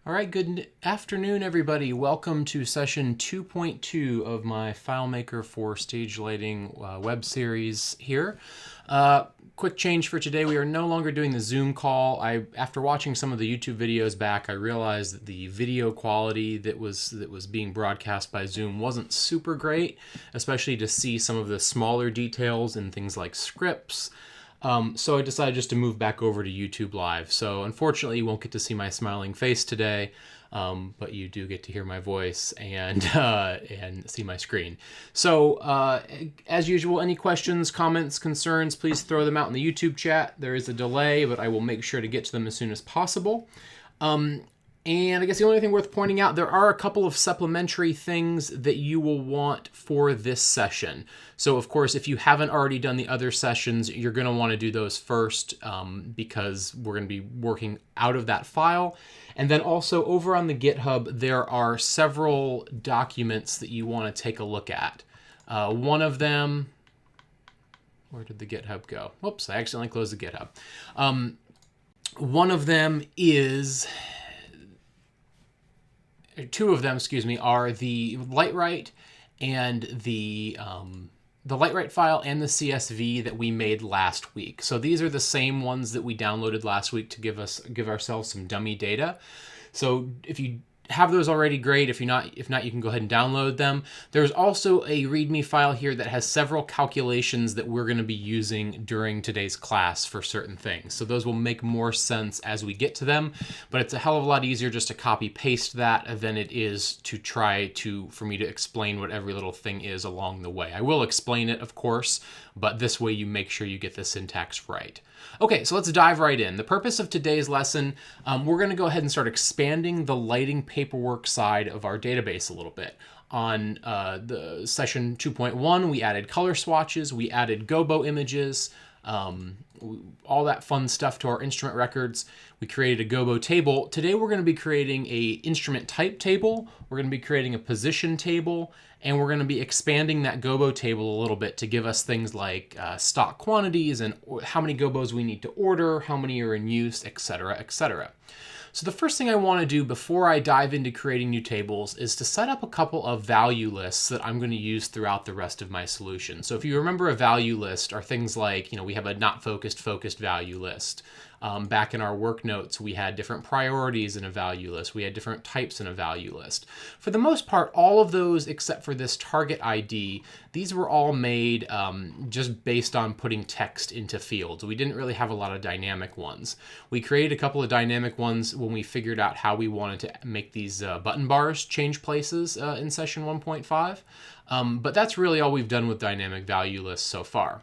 All right, good afternoon, everybody. Welcome to session 2.2 of my FileMaker for Stage Lighting web series here. Quick change for today. We are no longer doing the Zoom call. After watching some of the YouTube videos back, I realized that the video quality that was being broadcast by Zoom wasn't super great, especially to see some of the smaller details in things like scripts. So I decided just to move back over to YouTube Live. So unfortunately, you won't get to see my smiling face today, but you do get to hear my voice and see my screen. So as usual, any questions, comments, concerns, please throw them out in the YouTube chat. There is a delay, but I will make sure to get to them as soon as possible. And I guess the only thing worth pointing out, there are a couple of supplementary things that you will want for this session. So of course, if you haven't already done the other sessions, you're going to want to do those first because we're going to be working out of that file. And then also over on the GitHub, there are several documents that you want to take a look at. One of them, where did the GitHub go? Whoops, I accidentally closed the GitHub. One of them is... Two of them, excuse me, are the Lightwrite and the Lightwrite file and the CSV that we made last week. So these are the same ones that we downloaded last week to give ourselves some dummy data. So if you have those already, great. If not, you can go ahead and download them. There's also a README file here that has several calculations that we're going to be using during today's class for certain things. So those will make more sense as we get to them, but it's a hell of a lot easier just to copy paste that than it is to for me to explain what every little thing is along the way. I will explain it, of course, but this way you make sure you get the syntax right. Okay, so let's dive right in. The purpose of today's lesson, we're going to go ahead and start expanding the lighting paperwork side of our database a little bit. On the session 2.1, we added color swatches, we added Gobo images, all that fun stuff to our instrument records. We created a Gobo table. Today we're going to be creating a instrument type table, we're going to be creating a position table, and we're going to be expanding that Gobo table a little bit to give us things like stock quantities and how many Gobos we need to order, how many are in use, etc., etc. So the first thing I want to do before I dive into creating new tables is to set up a couple of value lists that I'm going to use throughout the rest of my solution. So if you remember, a value list are things like, we have a not focused value list. Back in our work notes, we had different priorities in a value list. We had different types in a value list. For the most part, all of those except for this target ID, these were all made just based on putting text into fields. We didn't really have a lot of dynamic ones. We created a couple of dynamic ones when we figured out how we wanted to make these button bars change places in session 1.5. But that's really all we've done with dynamic value lists so far.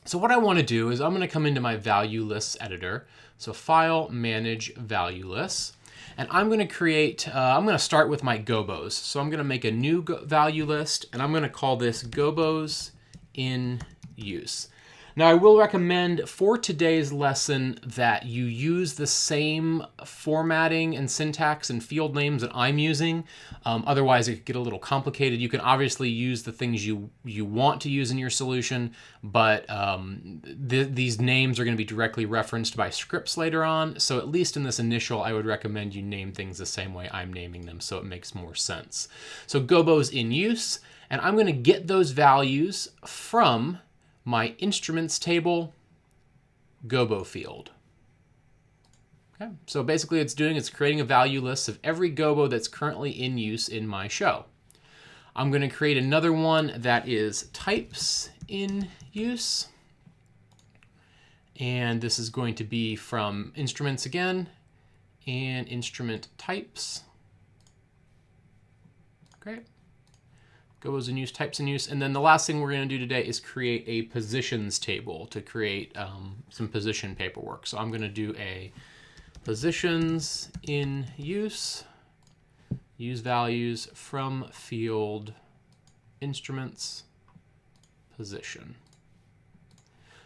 So what I want to do is I'm going to come into my value lists editor. So File, Manage, Value Lists. And I'm going to create, I'm going to start with my Gobos. So I'm going to make a new value list, and I'm going to call this Gobos in Use. Now, I will recommend for today's lesson that you use the same formatting and syntax and field names that I'm using. Otherwise, it could get a little complicated. You can obviously use the things you want to use in your solution, but these names are going to be directly referenced by scripts later on. So at least in this initial, I would recommend you name things the same way I'm naming them so it makes more sense. So Gobos in Use, and I'm going to get those values from my instruments table Gobo field. Okay, so basically it's creating a value list of every Gobo that's currently in use in my show. I'm going to create another one that is types in use. And this is going to be from instruments again and instrument types. Great. Gobos in use, types in use. And then the last thing we're going to do today is create a positions table to create some position paperwork. So I'm going to do a positions in use, use values from field instruments position.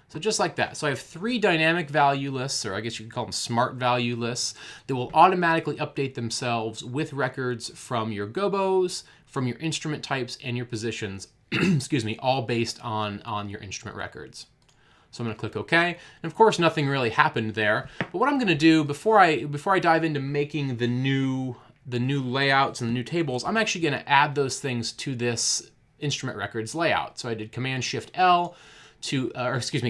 So just like that. So I have 3 dynamic value lists, or I guess you could call them smart value lists, that will automatically update themselves with records from your Gobos, from your instrument types, and your positions, excuse me, all based on your instrument records. So I'm going to click OK. And of course, nothing really happened there. But what I'm going to do before I dive into making the new layouts and the new tables, I'm actually going to add those things to this instrument records layout. So I did Command-Shift-L to,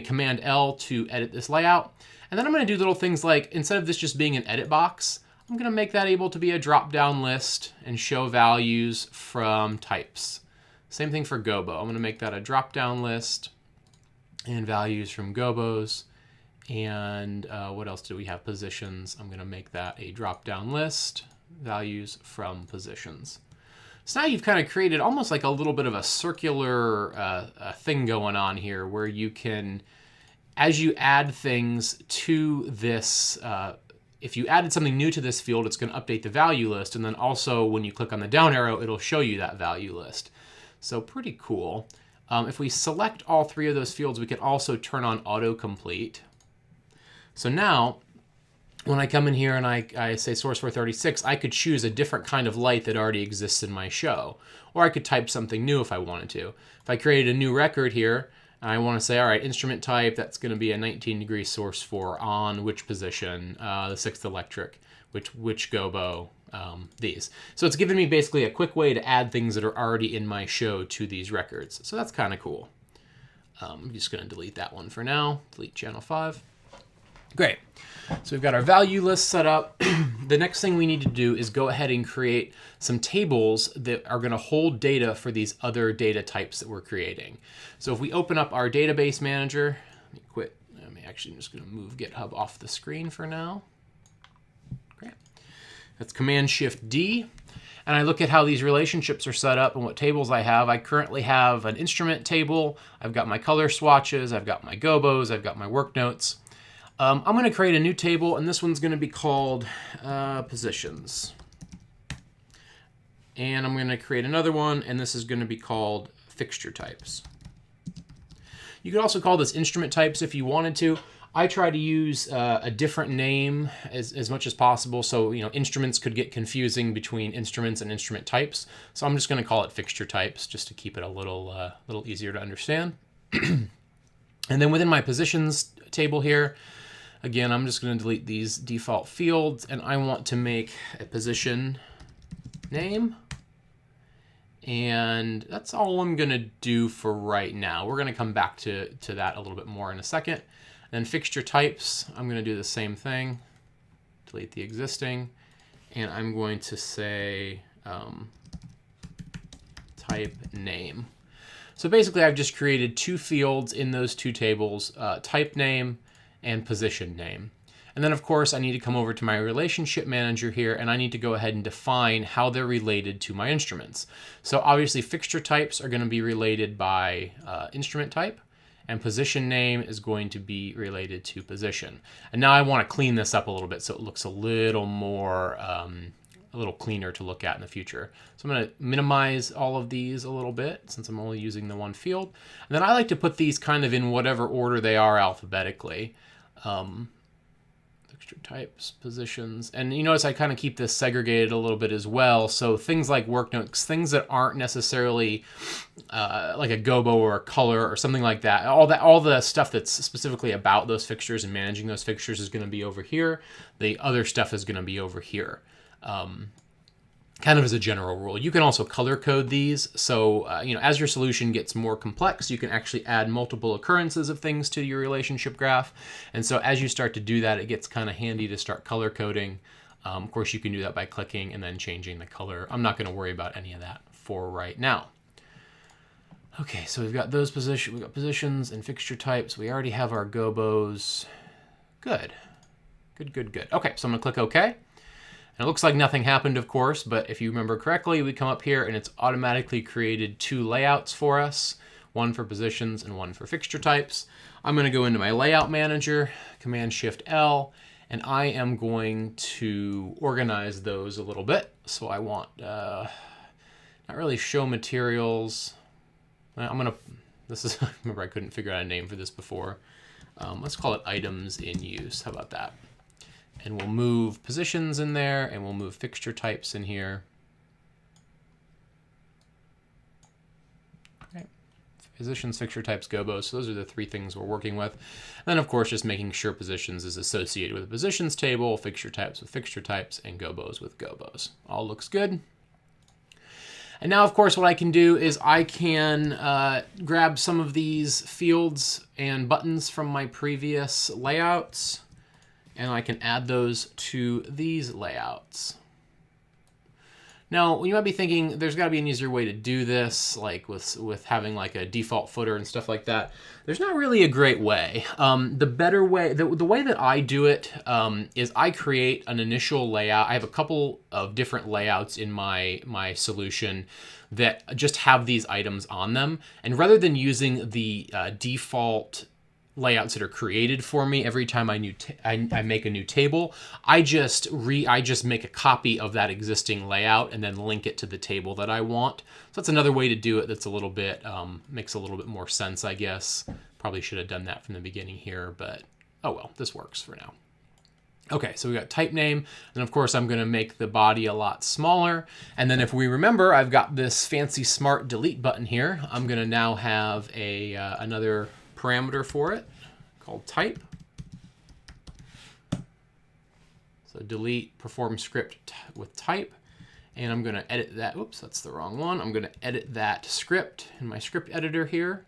Command L to edit this layout. And then I'm going to do little things like, instead of this just being an edit box, I'm going to make that able to be a drop-down list and show values from types. Same thing for Gobo. I'm going to make that a drop-down list and values from Gobos. And what else do we have? Positions. I'm going to make that a drop-down list, values from positions. So now you've kind of created almost like a little bit of a circular thing going on here where you can, as you add things to this, if you added something new to this field, it's going to update the value list. And then also when you click on the down arrow, it'll show you that value list. So pretty cool. If we select all three of those fields, we can also turn on autocomplete. So now when I come in here and I say source 436, I could choose a different kind of light that already exists in my show. Or I could type something new if I wanted to. If I created a new record here, I want to say, all right, instrument type, that's going to be a 19-degree source for on which position, the 6th electric, which Gobo, these. So it's given me basically a quick way to add things that are already in my show to these records. So that's kind of cool. I'm just going to delete that one for now. Delete channel 5. Great. So we've got our value list set up. The next thing we need to do is go ahead and create some tables that are going to hold data for these other data types that we're creating. So if we open up our database manager, let me quit. I'm just going to move GitHub off the screen for now. Great. That's Command-Shift-D. And I look at how these relationships are set up and what tables I have. I currently have an instrument table. I've got my color swatches. I've got my Gobos. I've got my work notes. I'm going to create a new table, and this one's going to be called positions. And I'm going to create another one, and this is going to be called fixture types. You could also call this instrument types if you wanted to. I try to use a different name as much as possible, so instruments could get confusing between instruments and instrument types. So I'm just going to call it fixture types just to keep it a little easier to understand. And then within my positions table here, again, I'm just going to delete these default fields, and I want to make a position name. And that's all I'm going to do for right now. We're going to come back to that a little bit more in a second. Then fixture types, I'm going to do the same thing. Delete the existing. And I'm going to say type name. So basically, I've just created two fields in those two tables, type name and position name. And then of course I need to come over to my relationship manager here, and I need to go ahead and define how they're related to my instruments. So obviously fixture types are going to be related by instrument type, and position name is going to be related to position. And now I want to clean this up a little bit so it looks a little more, a little cleaner to look at in the future. So I'm going to minimize all of these a little bit since I'm only using the one field. And then I like to put these kind of in whatever order they are alphabetically. Fixture types, positions, and you notice I kind of keep this segregated a little bit as well. So things like work notes, things that aren't necessarily like a Gobo or a color or something like that. All the stuff that's specifically about those fixtures and managing those fixtures is going to be over here. The other stuff is going to be over here. Kind of as a general rule. You can also color code these. So, as your solution gets more complex, you can actually add multiple occurrences of things to your relationship graph. And so as you start to do that, it gets kind of handy to start color coding. Of course, you can do that by clicking and then changing the color. I'm not going to worry about any of that for right now. Okay, so we've got those positions. We've got positions and fixture types. We already have our Gobos. Good. Good. Okay, so I'm going to click OK. And it looks like nothing happened, of course, but if you remember correctly, we come up here and it's automatically created two layouts for us, one for positions and one for fixture types. I'm going to go into my layout manager, Command-Shift-L, and I am going to organize those a little bit. So I want, not really show materials. Remember I couldn't figure out a name for this before. Let's call it items in use. How about that? And we'll move positions in there, and we'll move fixture types in here. Okay. Positions, fixture types, Gobos. So those are the three things we're working with. And then, of course, just making sure positions is associated with a positions table, fixture types with fixture types, and Gobos with Gobos. All looks good. And now, of course, what I can do is I can grab some of these fields and buttons from my previous layouts, and I can add those to these layouts. Now, you might be thinking there's got to be an easier way to do this, like with having like a default footer and stuff like that. There's not really a great way. The better way, the way that I do it is I create an initial layout. I have a couple of different layouts in my solution that just have these items on them. And rather than using the default layouts that are created for me every time I make a new table, I just make a copy of that existing layout and then link it to the table that I want. So that's another way to do it. That's a little bit makes a little bit more sense, I guess. Probably should have done that from the beginning here, but oh well, this works for now. Okay, so we got type name, and of course I'm going to make the body a lot smaller. And then if we remember, I've got this fancy smart delete button here. I'm going to now have another parameter for it called type. So delete perform script with type, and I'm going to edit that. Oops, that's the wrong one. I'm going to edit that script in my script editor here.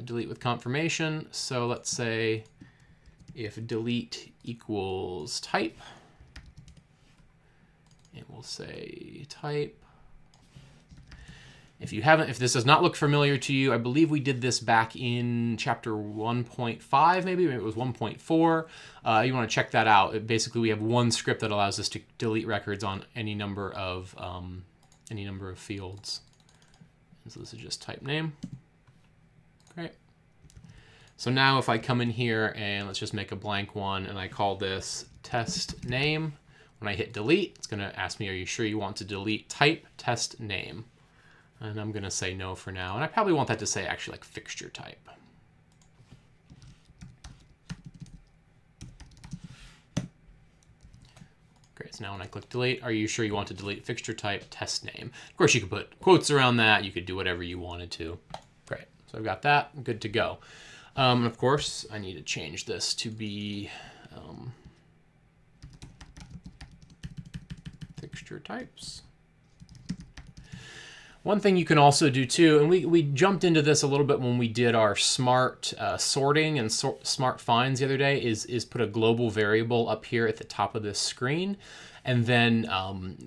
Delete with confirmation. So let's say if delete equals type, and we'll say type. If this does not look familiar to you, I believe we did this back in chapter 1.5, maybe it was 1.4. You want to check that out. Basically, we have one script that allows us to delete records on any number of fields. And so this is just type name. Great. So now if I come in here and let's just make a blank one, and I call this test name, when I hit delete, it's going to ask me, are you sure you want to delete type test name? And I'm going to say no for now. And I probably want that to say actually like fixture type. Great. So now when I click delete, are you sure you want to delete fixture type test name? Of course, you could put quotes around that. You could do whatever you wanted to. Great. So I've got that. Good to go. And of course, I need to change this to be fixture types. One thing you can also do too, and we jumped into this a little bit when we did our smart sorting and smart finds the other day, is put a global variable up here at the top of this screen, and then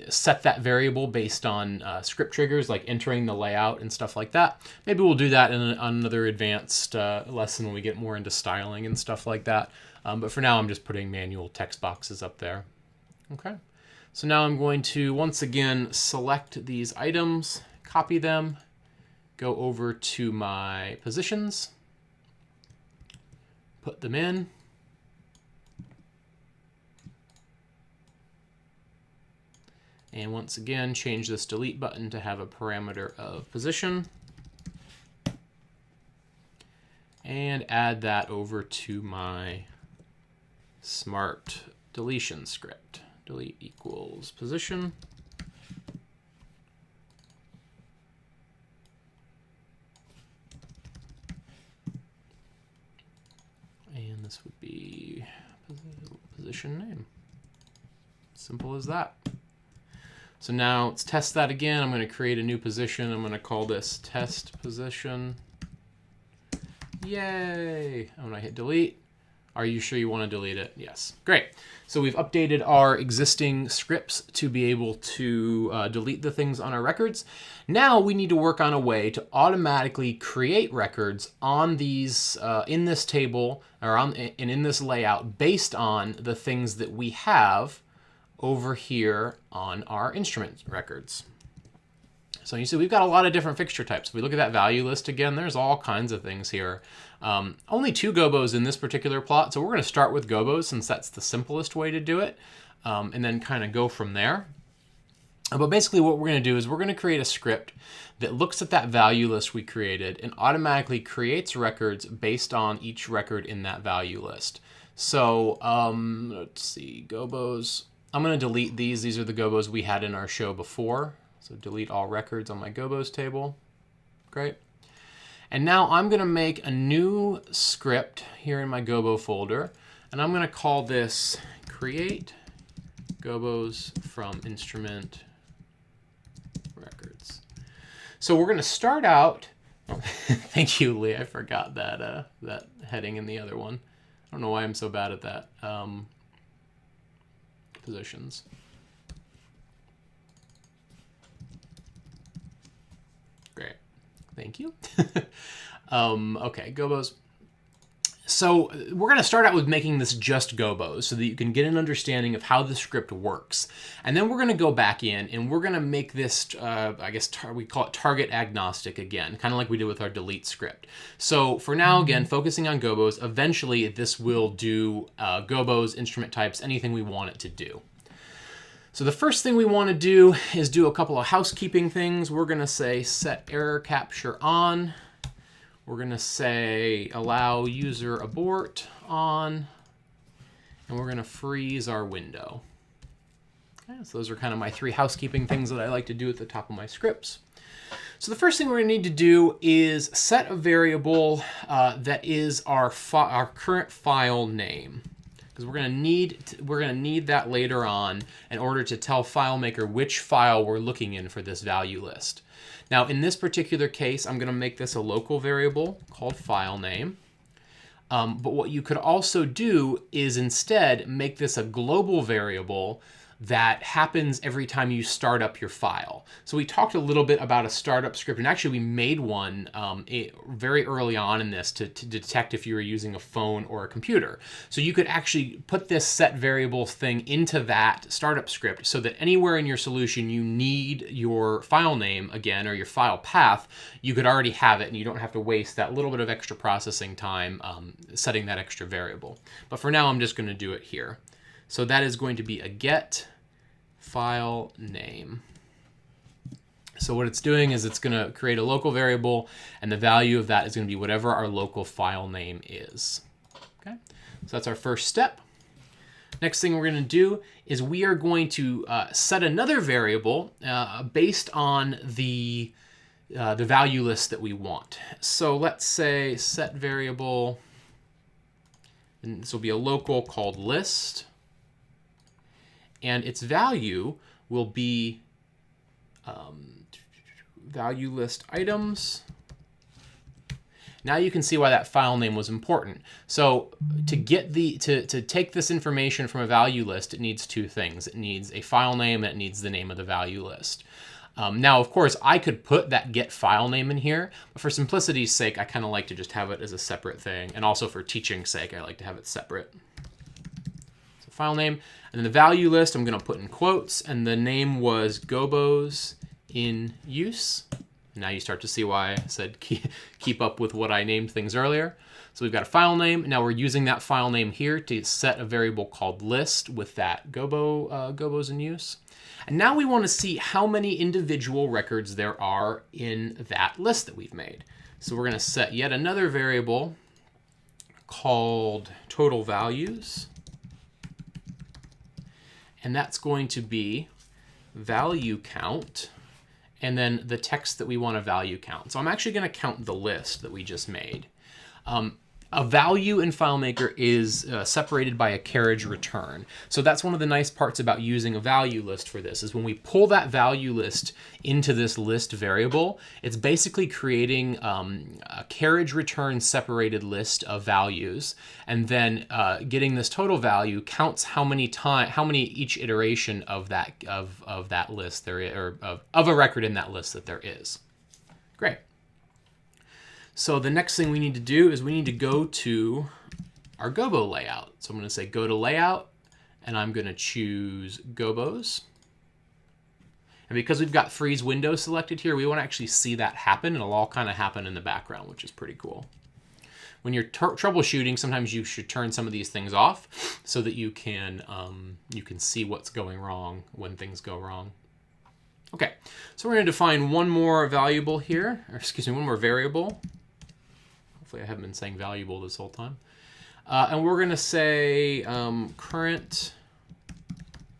set that variable based on script triggers like entering the layout and stuff like that. Maybe we'll do that in another advanced lesson when we get more into styling and stuff like that. But for now, I'm just putting manual text boxes up there. Okay. So now I'm going to once again select these items, copy them, go over to my positions, put them in, and once again change this delete button to have a parameter of position, and add that over to my smart deletion script. Delete equals position. And this would be position name. Simple as that. So now let's test that again. I'm going to create a new position. I'm going to call this test position. Yay! And when I hit delete, are you sure you want to delete it? Yes. Great. So we've updated our existing scripts to be able to delete the things on our records. Now we need to work on a way to automatically create records on these in this table or in this layout based on the things that we have over here on our instrument records. So you see we've got a lot of different fixture types. If we look at that value list again, there's all kinds of things here. Only 2 Gobos in this particular plot, so we're going to start with Gobos since that's the simplest way to do it, and then kind of go from there. But basically what we're going to do is we're going to create a script that looks at that value list we created and automatically creates records based on each record in that value list. So let's see, Gobos. I'm going to delete these. These are the Gobos we had in our show before. So delete all records on my Gobos table. Great. And now I'm going to make a new script here in my Gobo folder, and I'm going to call this create Gobos from instrument records. So we're going to start out. Oh, thank you, Lee. I forgot that that heading in the other one. I don't know why I'm so bad at that. Positions. Great. Thank you. Okay, Gobos. So we're going to start out with making this just Gobos so that you can get an understanding of how the script works. And then we're going to go back in and we're going to make this, I guess we call it target agnostic again, kind of like we did with our delete script. So for now, again, focusing on Gobos, eventually this will do Gobos, instrument types, anything we want it to do. So the first thing we want to do is do a couple of housekeeping things. We're going to say set error capture on. We're going to say allow user abort on, and we're going to freeze our window. Okay, so those are kind of my 3 housekeeping things that I like to do at the top of my scripts. So the first thing we're going to need to do is set a variable that is our current file name, because we're going to need that later on in order to tell FileMaker which file we're looking in for this value list. Now, in this particular case, I'm going to make this a local variable called file name. But what you could also do is instead make this a global variable that happens every time you start up your file. So we talked a little bit about a startup script, and actually we made one very early on in this to detect if you were using a phone or a computer. So you could actually put this set variable thing into that startup script so that anywhere in your solution you need your file name again, or your file path, you could already have it and you don't have to waste that little bit of extra processing time setting that extra variable. But for now, I'm just going to do it here. So that is going to be a get file name. So what it's doing is it's going to create a local variable, and the value of that is going to be whatever our local file name is. Okay, so that's our first step. Next thing we're going to do is we are going to set another variable based on the value list that we want. So let's say set variable, and this will be a local called list. And its value will be value list items. Now you can see why that file name was important. So to get to take this information from a value list, it needs 2 things. It needs a file name and it needs the name of the value list. Now, of course, I could put that get file name in here, but for simplicity's sake, I kind of like to just have it as a separate thing. And also for teaching's sake, I like to have it separate. So file name. And then the value list, I'm going to put in quotes, and the name was Gobos in use. Now you start to see why I said keep up with what I named things earlier. So we've got a file name. Now we're using that file name here to set a variable called list with that Gobos in use. And now we want to see how many individual records there are in that list that we've made. So we're going to set yet another variable called total values. And that's going to be value count, and then the text that we want to value count. So I'm actually going to count the list that we just made. A value in FileMaker is separated by a carriage return. So that's one of the nice parts about using a value list for this, is when we pull that value list into this list variable, it's basically creating a carriage return separated list of values, and then getting this total value counts how many each iteration of that list there is, or of a record in that list that there is. Great. So the next thing we need to do is we need to go to our Gobo layout. So I'm going to say go to layout, and I'm going to choose Gobos. And because we've got freeze window selected here, we want to actually see that happen. It'll all kind of happen in the background, which is pretty cool. When you're troubleshooting, sometimes you should turn some of these things off so that you can see what's going wrong when things go wrong. Okay, so we're going to define one more variable here, or excuse me, one more variable. Hopefully I haven't been saying valuable this whole time. And we're going to say current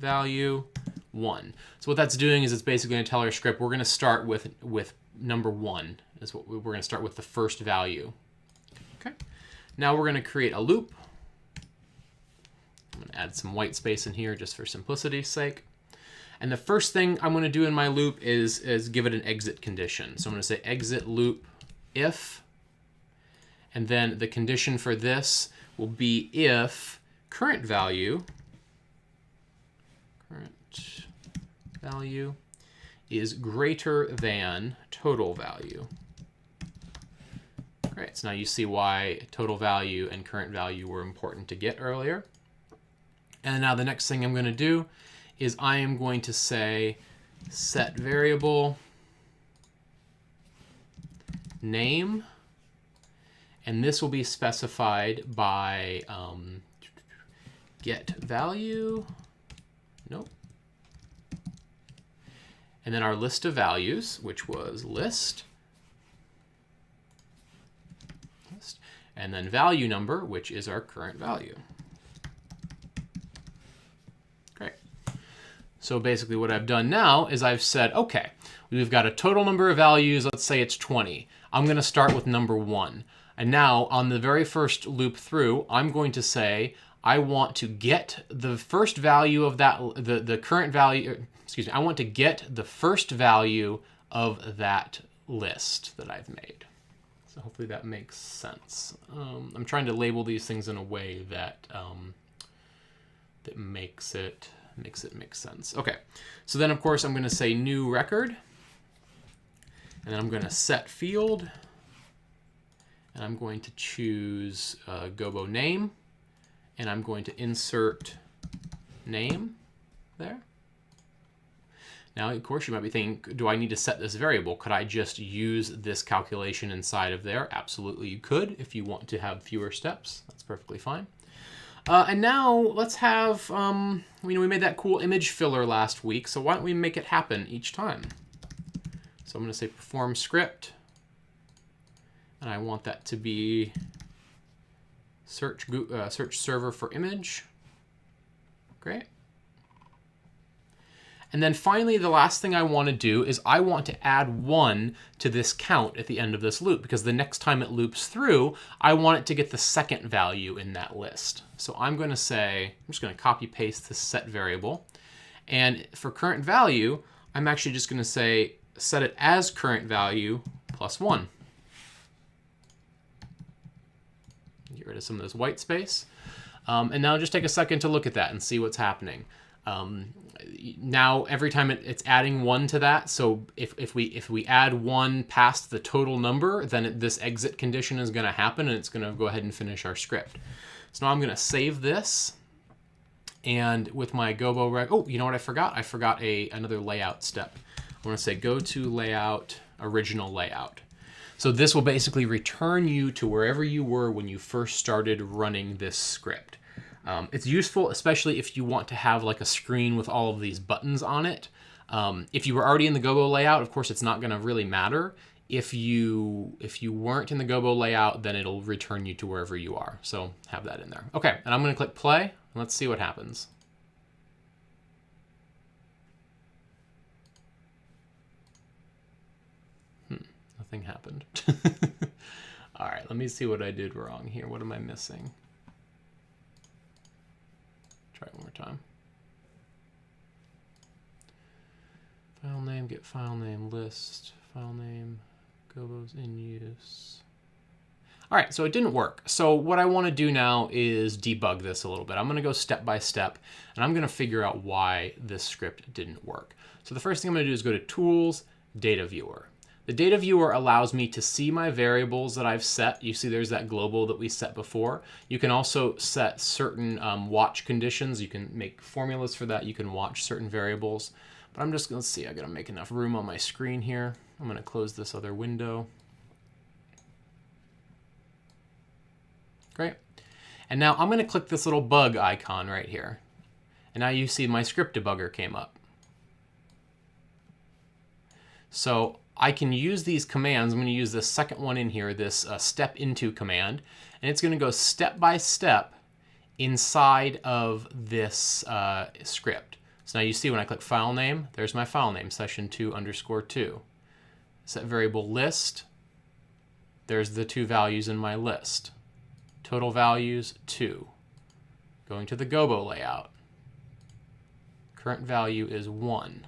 value 1. So what that's doing is it's basically going to tell our script we're going to start with number 1 is what we're going to start with the first value. Okay. Now we're going to create a loop. I'm going to add some white space in here just for simplicity's sake. And the first thing I'm going to do in my loop is give it an exit condition. So I'm going to say exit loop if, and then the condition for this will be if current value is greater than total value. Great, so now you see why total value and current value were important to get earlier. And now the next thing I'm going to do is I am going to say set variable name, and this will be specified by get value, nope, and then our list of values, which was list, and then value number, which is our current value. So basically what I've done now is I've said, okay, we've got a total number of values. Let's say it's 20. I'm going to start with number 1. And now on the very first loop through, I'm going to say I want to get the first value of that, the current value, excuse me, I want to get the first value of that list that I've made. So hopefully that makes sense. I'm trying to label these things in a way that, that makes it make sense. Okay, so then of course I'm going to say new record, and then I'm going to set field, and I'm going to choose Gobo name, and I'm going to insert name there. Now, of course, you might be thinking, do I need to set this variable? Could I just use this calculation inside of there? Absolutely, you could if you want to have fewer steps. That's perfectly fine. And now let's have, we made that cool image filler last week, so why don't we make it happen each time? So I'm going to say perform script, and I want that to be search server for image. Great. And then finally, the last thing I want to do is I want to add 1 to this count at the end of this loop, because the next time it loops through, I want it to get the second value in that list. So I'm going to say, I'm just going to copy paste this set variable. And for current value, I'm actually just going to say set it as current value plus 1. Get rid of some of this white space. And now just take a second to look at that and see what's happening. Now every time it's adding 1 to that, so if we add 1 past the total number, then this exit condition is going to happen, and it's going to go ahead and finish our script. So now I'm going to save this, and with my Gobo rec, oh, you know what I forgot? I forgot another layout step. I want to say go to layout, original layout. So this will basically return you to wherever you were when you first started running this script. It's useful, especially if you want to have like a screen with all of these buttons on it. If you were already in the Gobo layout, of course, it's not going to really matter. If you weren't in the Gobo layout, then it'll return you to wherever you are. So have that in there. Okay, and I'm going to click play, and let's see what happens. Nothing happened. All right, let me see what I did wrong here. What am I missing? Try it one more time. File name, get file name, list, file name, Gobos in use. All right, so it didn't work. So what I want to do now is debug this a little bit. I'm going to go step by step, and I'm going to figure out why this script didn't work. So the first thing I'm going to do is go to Tools, Data Viewer. The data viewer allows me to see my variables that I've set. You see there's that global that we set before. You can also set certain watch conditions. You can make formulas for that. You can watch certain variables. But I'm just going to see, I got to make enough room on my screen here. I'm going to close this other window. Great. And now I'm going to click this little bug icon right here. And now you see my script debugger came up. So I can use these commands. I'm going to use this second one in here, this step into command, and it's going to go step by step inside of this script. So now you see when I click file name, there's my file name, session2_2. Set variable list, There's the 2 values in my list. Total values, 2. Going to the Gobo layout. Current value is 1.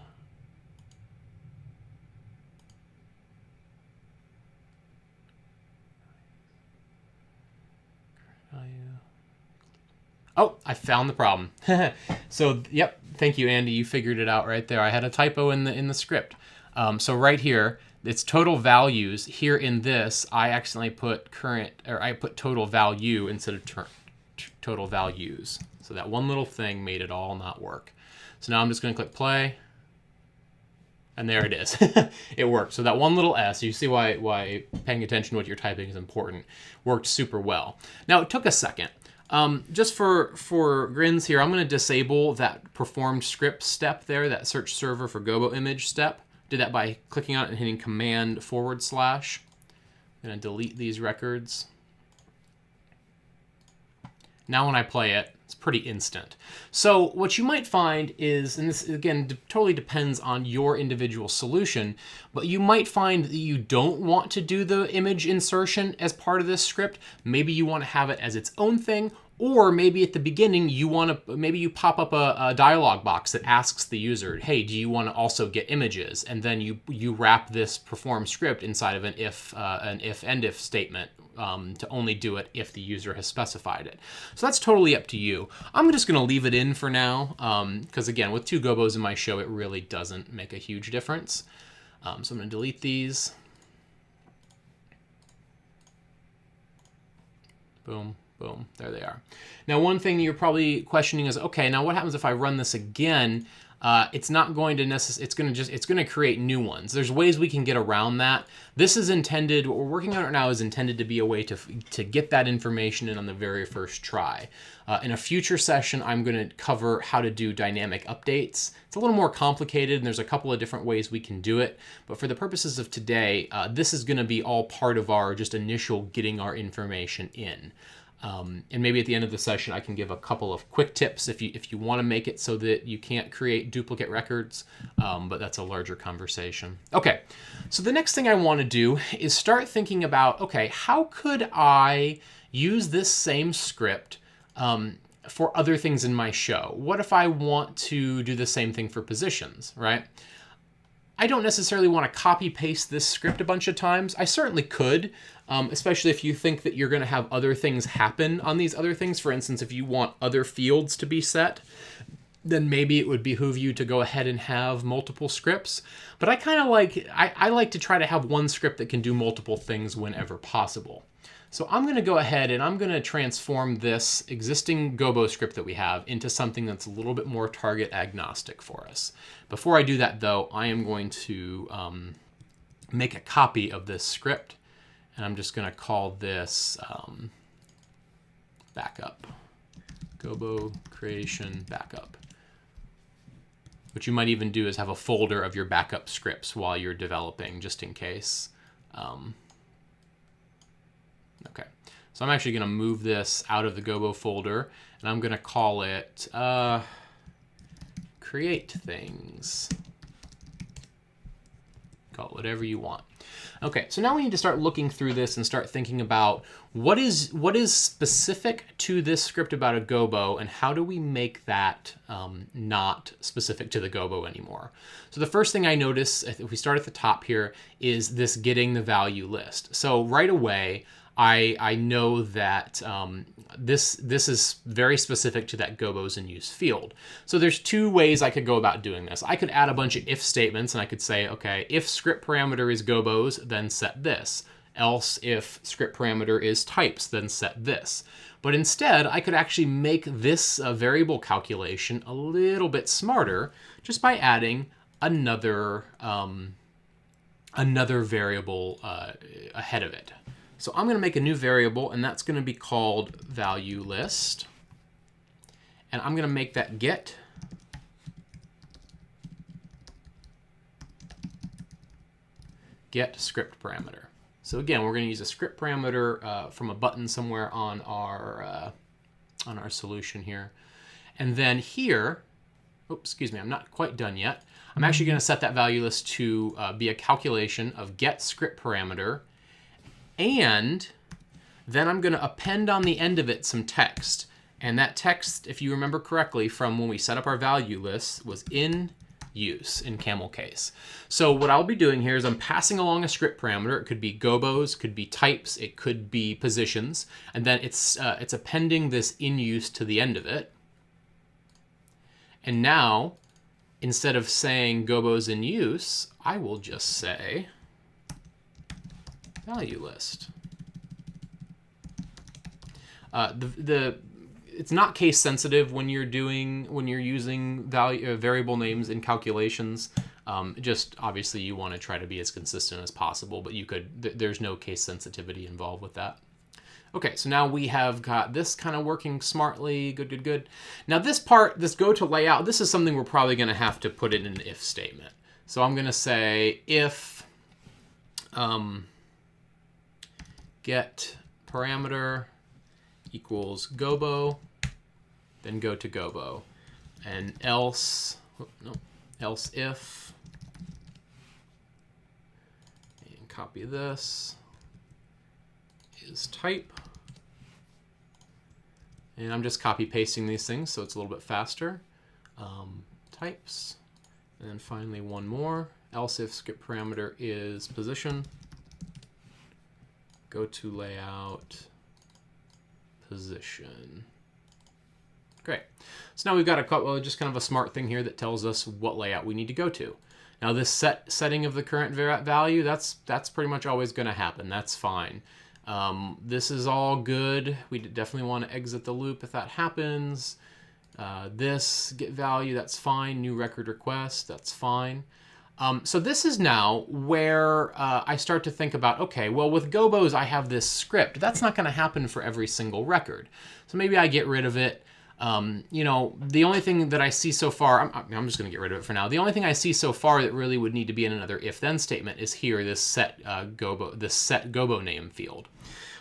Oh, I found the problem. So, yep, thank you, Andy. You figured it out right there. I had a typo in the script. So right here, it's total values. Here in this, I accidentally put I put total value instead of total values. So that one little thing made it all not work. So now I'm just going to click play. And there it is. It worked. So that one little S, you see why paying attention to what you're typing is important, worked super well. Now, it took a second. Just for grins here, I'm going to disable that performed script step there, that search server for Gobo image step. Did that by clicking on it and hitting Command /. I'm going to delete these records. Now when I play it, it's pretty instant. So what you might find is, and this again totally depends on your individual solution, but you might find that you don't want to do the image insertion as part of this script. Maybe you want to have it as its own thing, or maybe at the beginning maybe you pop up a dialog box that asks the user, hey, do you want to also get images? And then you wrap this perform script inside of an if and if statement to only do it if the user has specified it. So that's totally up to you. I'm just going to leave it in for now because again, with 2 Gobos in my show, it really doesn't make a huge difference. So I'm going to delete these. Boom. Boom, there they are. Now, one thing you're probably questioning is, okay, now what happens if I run this again? It's not going to necessarily, it's going to create new ones. There's ways we can get around that. This is intended, what we're working on right now is intended to be a way to get that information in on the very first try. In a future session, I'm going to cover how to do dynamic updates. It's a little more complicated, and there's a couple of different ways we can do it. But for the purposes of today, this is going to be all part of our just initial getting our information in. And maybe at the end of the session, I can give a couple of quick tips if you want to make it so that you can't create duplicate records, but that's a larger conversation. Okay, so the next thing I want to do is start thinking about, okay, how could I use this same script for other things in my show? What if I want to do the same thing for positions, right? I don't necessarily want to copy paste this script a bunch of times. I certainly could, especially if you think that you're going to have other things happen on these other things. For instance, if you want other fields to be set, then maybe it would behoove you to go ahead and have multiple scripts. But I kind of I like to try to have one script that can do multiple things whenever possible. So I'm going to go ahead and I'm going to transform this existing Gobo script that we have into something that's a little bit more target agnostic for us. Before I do that, though, I am going to make a copy of this script, and I'm just going to call this backup, Gobo creation backup. What you might even do is have a folder of your backup scripts while you're developing, just in case. Okay, so I'm actually going to move this out of the Gobo folder, and I'm going to call it create things. Call it whatever you want. Okay, so now we need to start looking through this and start thinking about what is specific to this script about a Gobo, and how do we make that not specific to the Gobo anymore. So the first thing I notice, if we start at the top here, is this getting the value list. So right away, I know that this is very specific to that Gobos in use field. So there's 2 ways I could go about doing this. I could add a bunch of if statements, and I could say, okay, if script parameter is Gobos, then set this. Else, if script parameter is types, then set this. But instead, I could actually make this variable calculation a little bit smarter just by adding another variable ahead of it. So I'm going to make a new variable, and that's going to be called value list. And I'm going to make that get script parameter. So again, we're going to use a script parameter from a button somewhere on our solution here. And then here, oops, excuse me, I'm not quite done yet. I'm actually going to set that value list to be a calculation of get script parameter And then I'm going to append on the end of it some text. And that text, if you remember correctly from when we set up our value list, was in use in camel case. So what I'll be doing here is I'm passing along a script parameter. It could be Gobos, could be types, it could be positions, and then it's appending this in use to the end of it. And now, instead of saying Gobos in use, I will just say value list. It's not case sensitive when you're using variable names in calculations. Just obviously you want to try to be as consistent as possible, but there's no case sensitivity involved with that. Okay, so now we have got this kind of working smartly. Good. Now this part, this go to layout, this is something we're probably going to have to put in an if statement. So I'm going to say if get parameter equals Gobo, then go to Gobo, and else if, and copy this, is type, and I'm just copy pasting these things so it's a little bit faster. Types, and then finally one more, else if script parameter is position, go to layout, position. Great. So now we've got just kind of a smart thing here that tells us what layout we need to go to. Now this setting of the current value, that's pretty much always going to happen. That's fine. This is all good. We definitely want to exit the loop if that happens. This get value, that's fine. New record request, that's fine. So this is now where I start to think about, okay, well with Gobos I have this script. That's not going to happen for every single record. So maybe I get rid of it. You know, the only thing that I see so far, I'm just going to get rid of it for now. The only thing I see so far that really would need to be in another if-then statement is here, this set Gobo name field.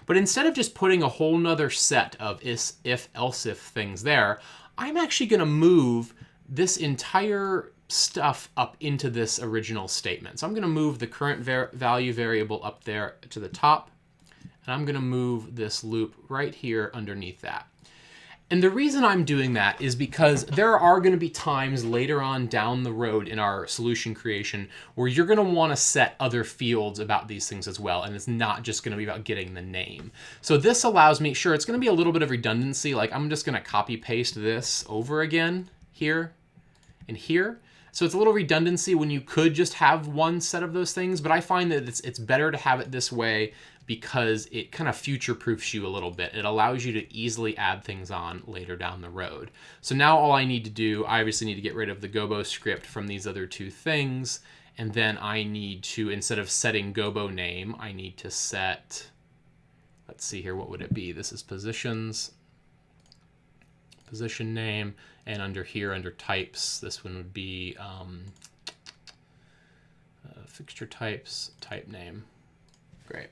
But instead of just putting a whole nother set of if-else-if things there, I'm actually going to move this entire stuff up into this original statement. So I'm going to move the current value variable up there to the top, and I'm going to move this loop right here underneath that. And the reason I'm doing that is because there are going to be times later on down the road in our solution creation where you're going to want to set other fields about these things as well, and it's not just going to be about getting the name. So this allows me, sure, it's going to be a little bit of redundancy, like I'm just going to copy paste this over again here and here. So it's a little redundancy when you could just have one set of those things, but I find that it's better to have it this way because it kind of future-proofs you a little bit. It allows you to easily add things on later down the road. So now all I need to do, I obviously need to get rid of the Gobo script from these other two things, and then I need to, instead of setting Gobo name, I need to set, let's see here, what would it be? This is positions, position name, and under here, under types, this one would be fixture types, type name. Great.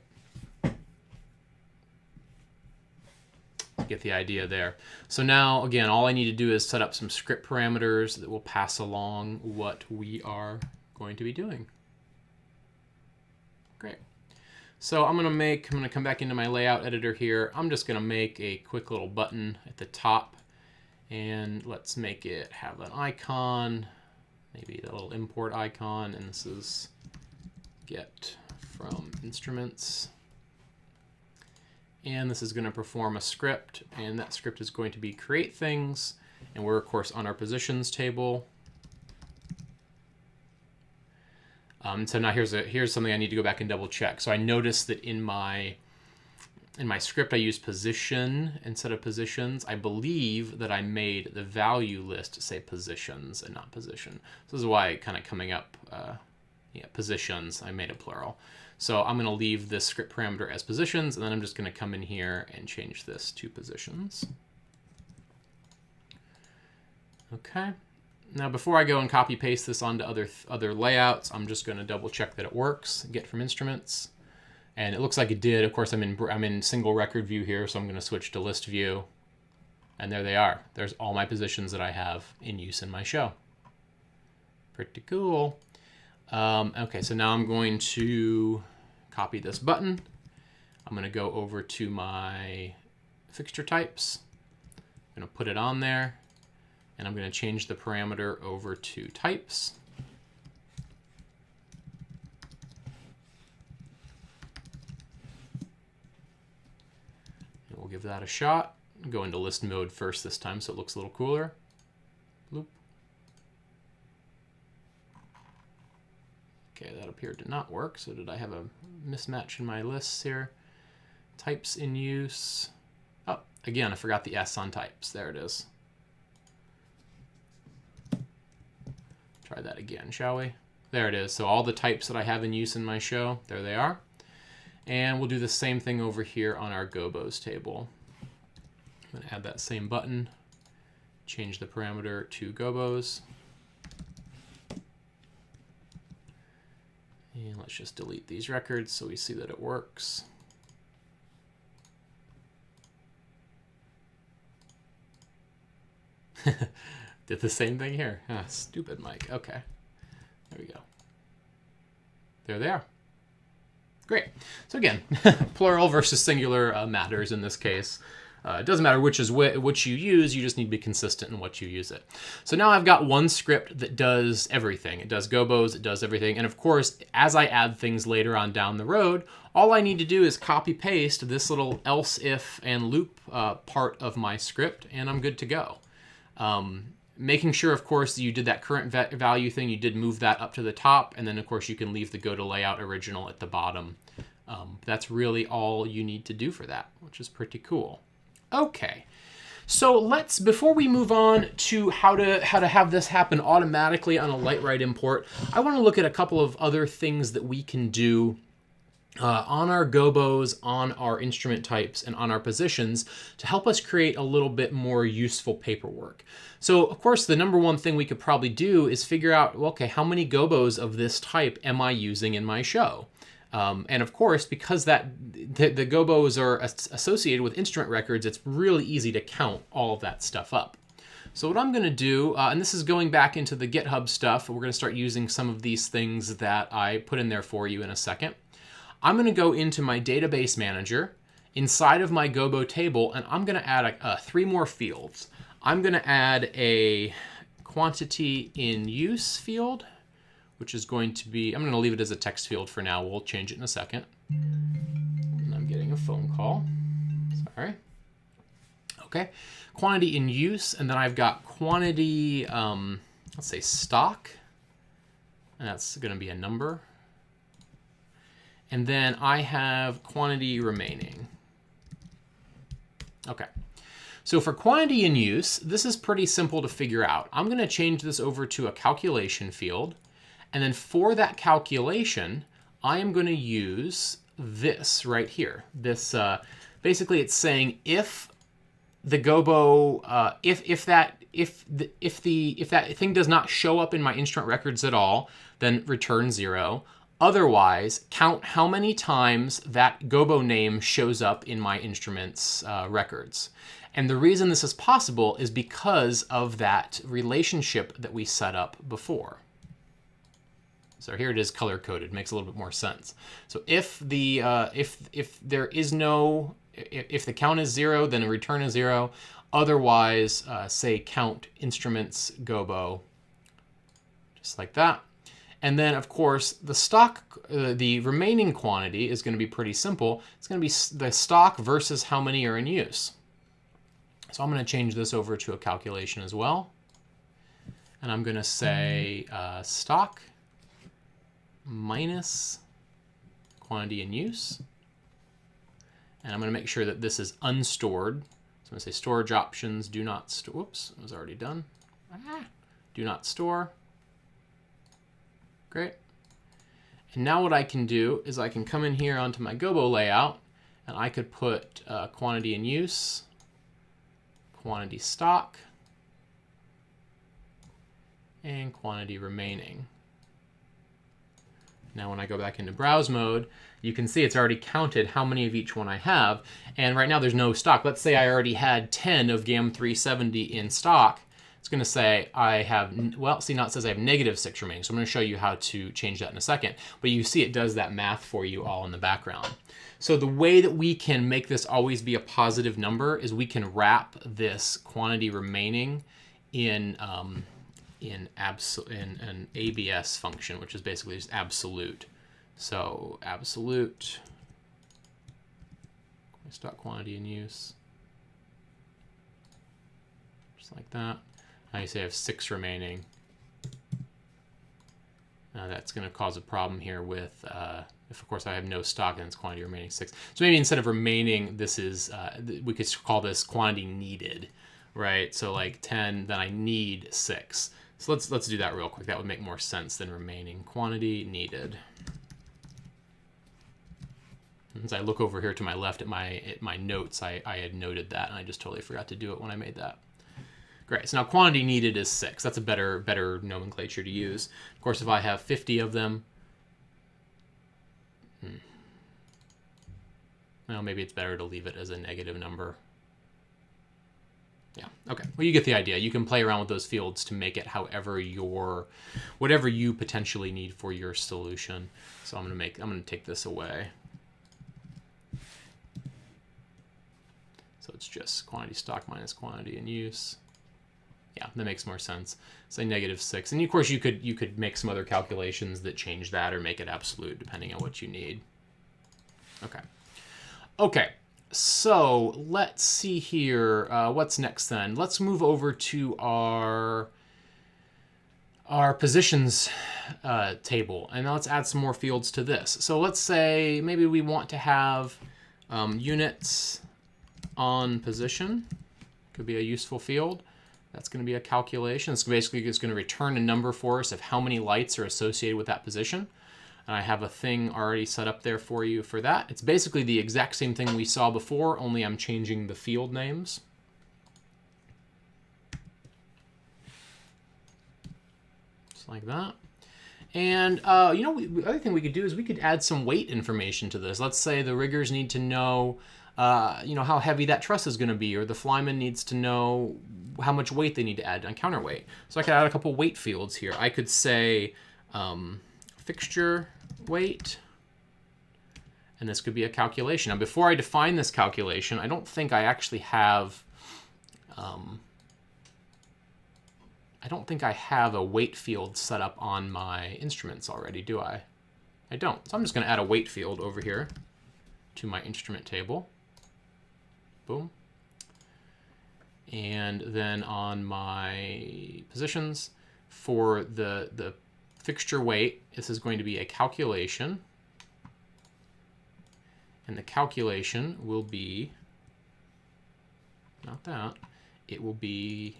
Get the idea there. So now, again, all I need to do is set up some script parameters that will pass along what we are going to be doing. Great. So I'm going to come back into my layout editor here. I'm just going to make a quick little button at the top, and let's make it have an icon, maybe a little import icon, and this is get from instruments. And this is going to perform a script, and that script is going to be create things, and we're of course on our positions table. So now here's something I need to go back and double check. So I noticed that in my script I used position instead of positions. I believe that I made the value list say positions and not position. So this is why kind of coming up, positions, I made it plural. So I'm going to leave this script parameter as positions, and then I'm just going to come in here and change this to positions. Okay. Now before I go and copy paste this onto other layouts, I'm just going to double check that it works. Get from instruments, and it looks like it did. Of course, I'm in single record view here, so I'm going to switch to list view, and there they are. There's all my positions that I have in use in my show. Pretty cool. Okay, so now I'm going to copy this button. I'm going to go over to my Fixture Types. I'm going to put it on there, and I'm going to change the parameter over to Types. And we'll give that a shot. Go into list mode first this time so it looks a little cooler. Bloop. Okay, that appeared to not work. So did I have a mismatch in my lists here? Types in use. Oh, again, I forgot the S on types. There it is. Try that again, shall we? There it is. So all the types that I have in use in my show, there they are. And we'll do the same thing over here on our Gobos table. I'm going to add that same button, change the parameter to Gobos. And let's just delete these records so we see that it works. Did the same thing here. Ah, stupid Mike. Okay. There we go. There they are. Great. So again, plural versus singular matters in this case. It doesn't matter which you use, you just need to be consistent in what you use it. So now I've got one script that does everything. It does Gobos, it does everything. And of course, as I add things later on down the road, all I need to do is copy paste this little else, if, and loop part of my script, and I'm good to go. Making sure, of course, that you did that current value thing, you did move that up to the top, and then of course you can leave the go to layout original at the bottom. That's really all you need to do for that, which is pretty cool. Okay, so before we move on to how to have this happen automatically on a light-write import, I want to look at a couple of other things that we can do on our Gobos, on our instrument types, and on our positions to help us create a little bit more useful paperwork. So, of course, the number one thing we could probably do is figure out, well, okay, how many Gobos of this type am I using in my show? And of course, because the Gobos are associated with instrument records, it's really easy to count all of that stuff up. So what I'm going to do, and this is going back into the GitHub stuff, we're going to start using some of these things that I put in there for you in a second. I'm going to go into my database manager inside of my Gobo table, and I'm going to add 3 more fields. I'm going to add a quantity in use field, which is going to be, I'm going to leave it as a text field for now. We'll change it in a second. And I'm getting a phone call. Sorry. Okay. Quantity in use, and then I've got quantity, let's say stock, and that's going to be a number. And then I have quantity remaining. Okay. So for quantity in use, this is pretty simple to figure out. I'm going to change this over to a calculation field. And then for that calculation, I am going to use this right here. This basically it's saying if the Gobo, if that thing does not show up in my instrument records at all, then return 0. Otherwise, count how many times that Gobo name shows up in my instrument's records. And the reason this is possible is because of that relationship that we set up before. So here it is color coded, makes a little bit more sense. So if the if there is no, if the count is 0, then a return is 0. Otherwise, say count instruments Gobo, just like that. And then of course the stock, the remaining quantity is going to be pretty simple. It's going to be the stock versus how many are in use. So I'm going to change this over to a calculation as well. And I'm going to say stock minus quantity in use. And I'm going to make sure that this is unstored. So I'm going to say storage options, do not store. Whoops, it was already done. Do not store. Great. And now what I can do is I can come in here onto my Gobo layout, and I could put quantity in use, quantity stock, and quantity remaining. Now when I go back into browse mode, you can see it's already counted how many of each one I have. And right now there's no stock. Let's say I already had 10 of GAM 370 in stock. it's going to say I have, well, see now it says I have -6 remaining. So I'm going to show you how to change that in a second. But you see it does that math for you all in the background. So the way that we can make this always be a positive number is we can wrap this quantity remaining in an ABS function, which is basically just absolute. So absolute stock quantity in use, just like that. Now you say I have 6 remaining. Now that's going to cause a problem here with if of course I have no stock and it's quantity remaining 6. So maybe instead of remaining, this is we could call this quantity needed, right? So like 10, then I need 6. So let's do that real quick. That would make more sense than remaining. Quantity needed. As I look over here to my left at my notes, I had noted that, and I just totally forgot to do it when I made that. Great. So now quantity needed is 6. That's a better nomenclature to use. Of course, if I have 50 of them, well, maybe it's better to leave it as a negative number. Yeah, okay. Well, you get the idea. You can play around with those fields to make it however whatever you potentially need for your solution. So I'm gonna take this away. So it's just quantity stock minus quantity in use. Yeah, that makes more sense. Say -6. And of course you could make some other calculations that change that or make it absolute depending on what you need. Okay. Okay. So let's see here. What's next then? Let's move over to our positions table, and let's add some more fields to this. So let's say maybe we want to have units on position. Could be a useful field. That's going to be a calculation. It's basically just going to return a number for us of how many lights are associated with that position. And I have a thing already set up there for you for that. It's basically the exact same thing we saw before, only I'm changing the field names. Just like that. And the other thing we could do is we could add some weight information to this. Let's say the riggers need to know how heavy that truss is going to be, or the flyman needs to know how much weight they need to add on counterweight. So I could add a couple weight fields here. I could say fixture weight, and this could be a calculation. Now, before I define this calculation, I don't think I actually have a weight field set up on my instruments already, do I? I don't. So I'm just going to add a weight field over here to my instrument table. Boom. And then on my positions, for the fixture weight, this is going to be a calculation. And the calculation will be, not that, it will be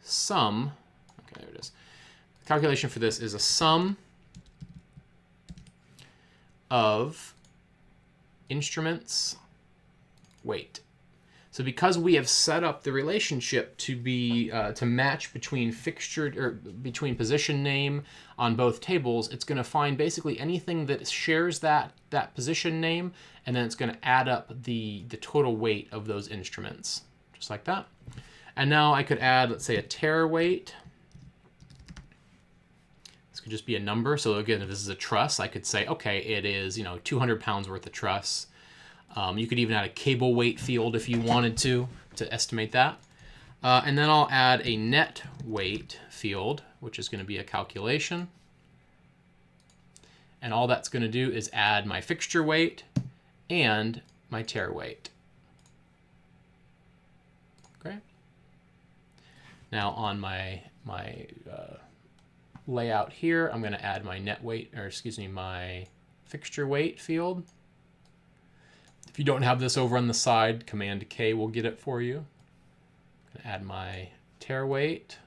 sum. Okay, there it is. The calculation for this is a sum of instruments weight. So because we have set up the relationship to be to match between between position name on both tables, it's going to find basically anything that shares that position name, and then it's going to add up the total weight of those instruments, just like that. And now I could add, let's say, a tare weight. This could just be a number. So again, if this is a truss, I could say, okay, it is 200 pounds worth of truss. You could even add a cable weight field if you wanted to estimate that. And then I'll add a net weight field, which is going to be a calculation. And all that's going to do is add my fixture weight and my tare weight. Great. Now on my layout here, I'm going to add my net weight, or excuse me, my fixture weight field. If you don't have this over on the side, Command K will get it for you. I'm going to add my tare weight.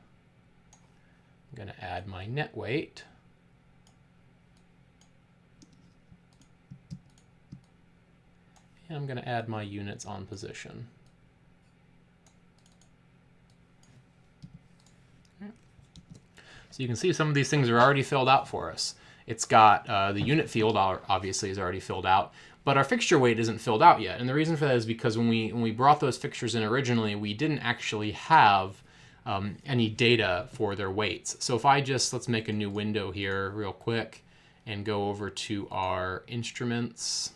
I'm going to add my net weight. And I'm going to add my units on position. Okay. So you can see some of these things are already filled out for us. It's got the unit field obviously is already filled out, but our fixture weight isn't filled out yet. And the reason for that is because when we brought those fixtures in originally, we didn't actually have any data for their weights. So if I just, let's make a new window here real quick and go over to our instruments.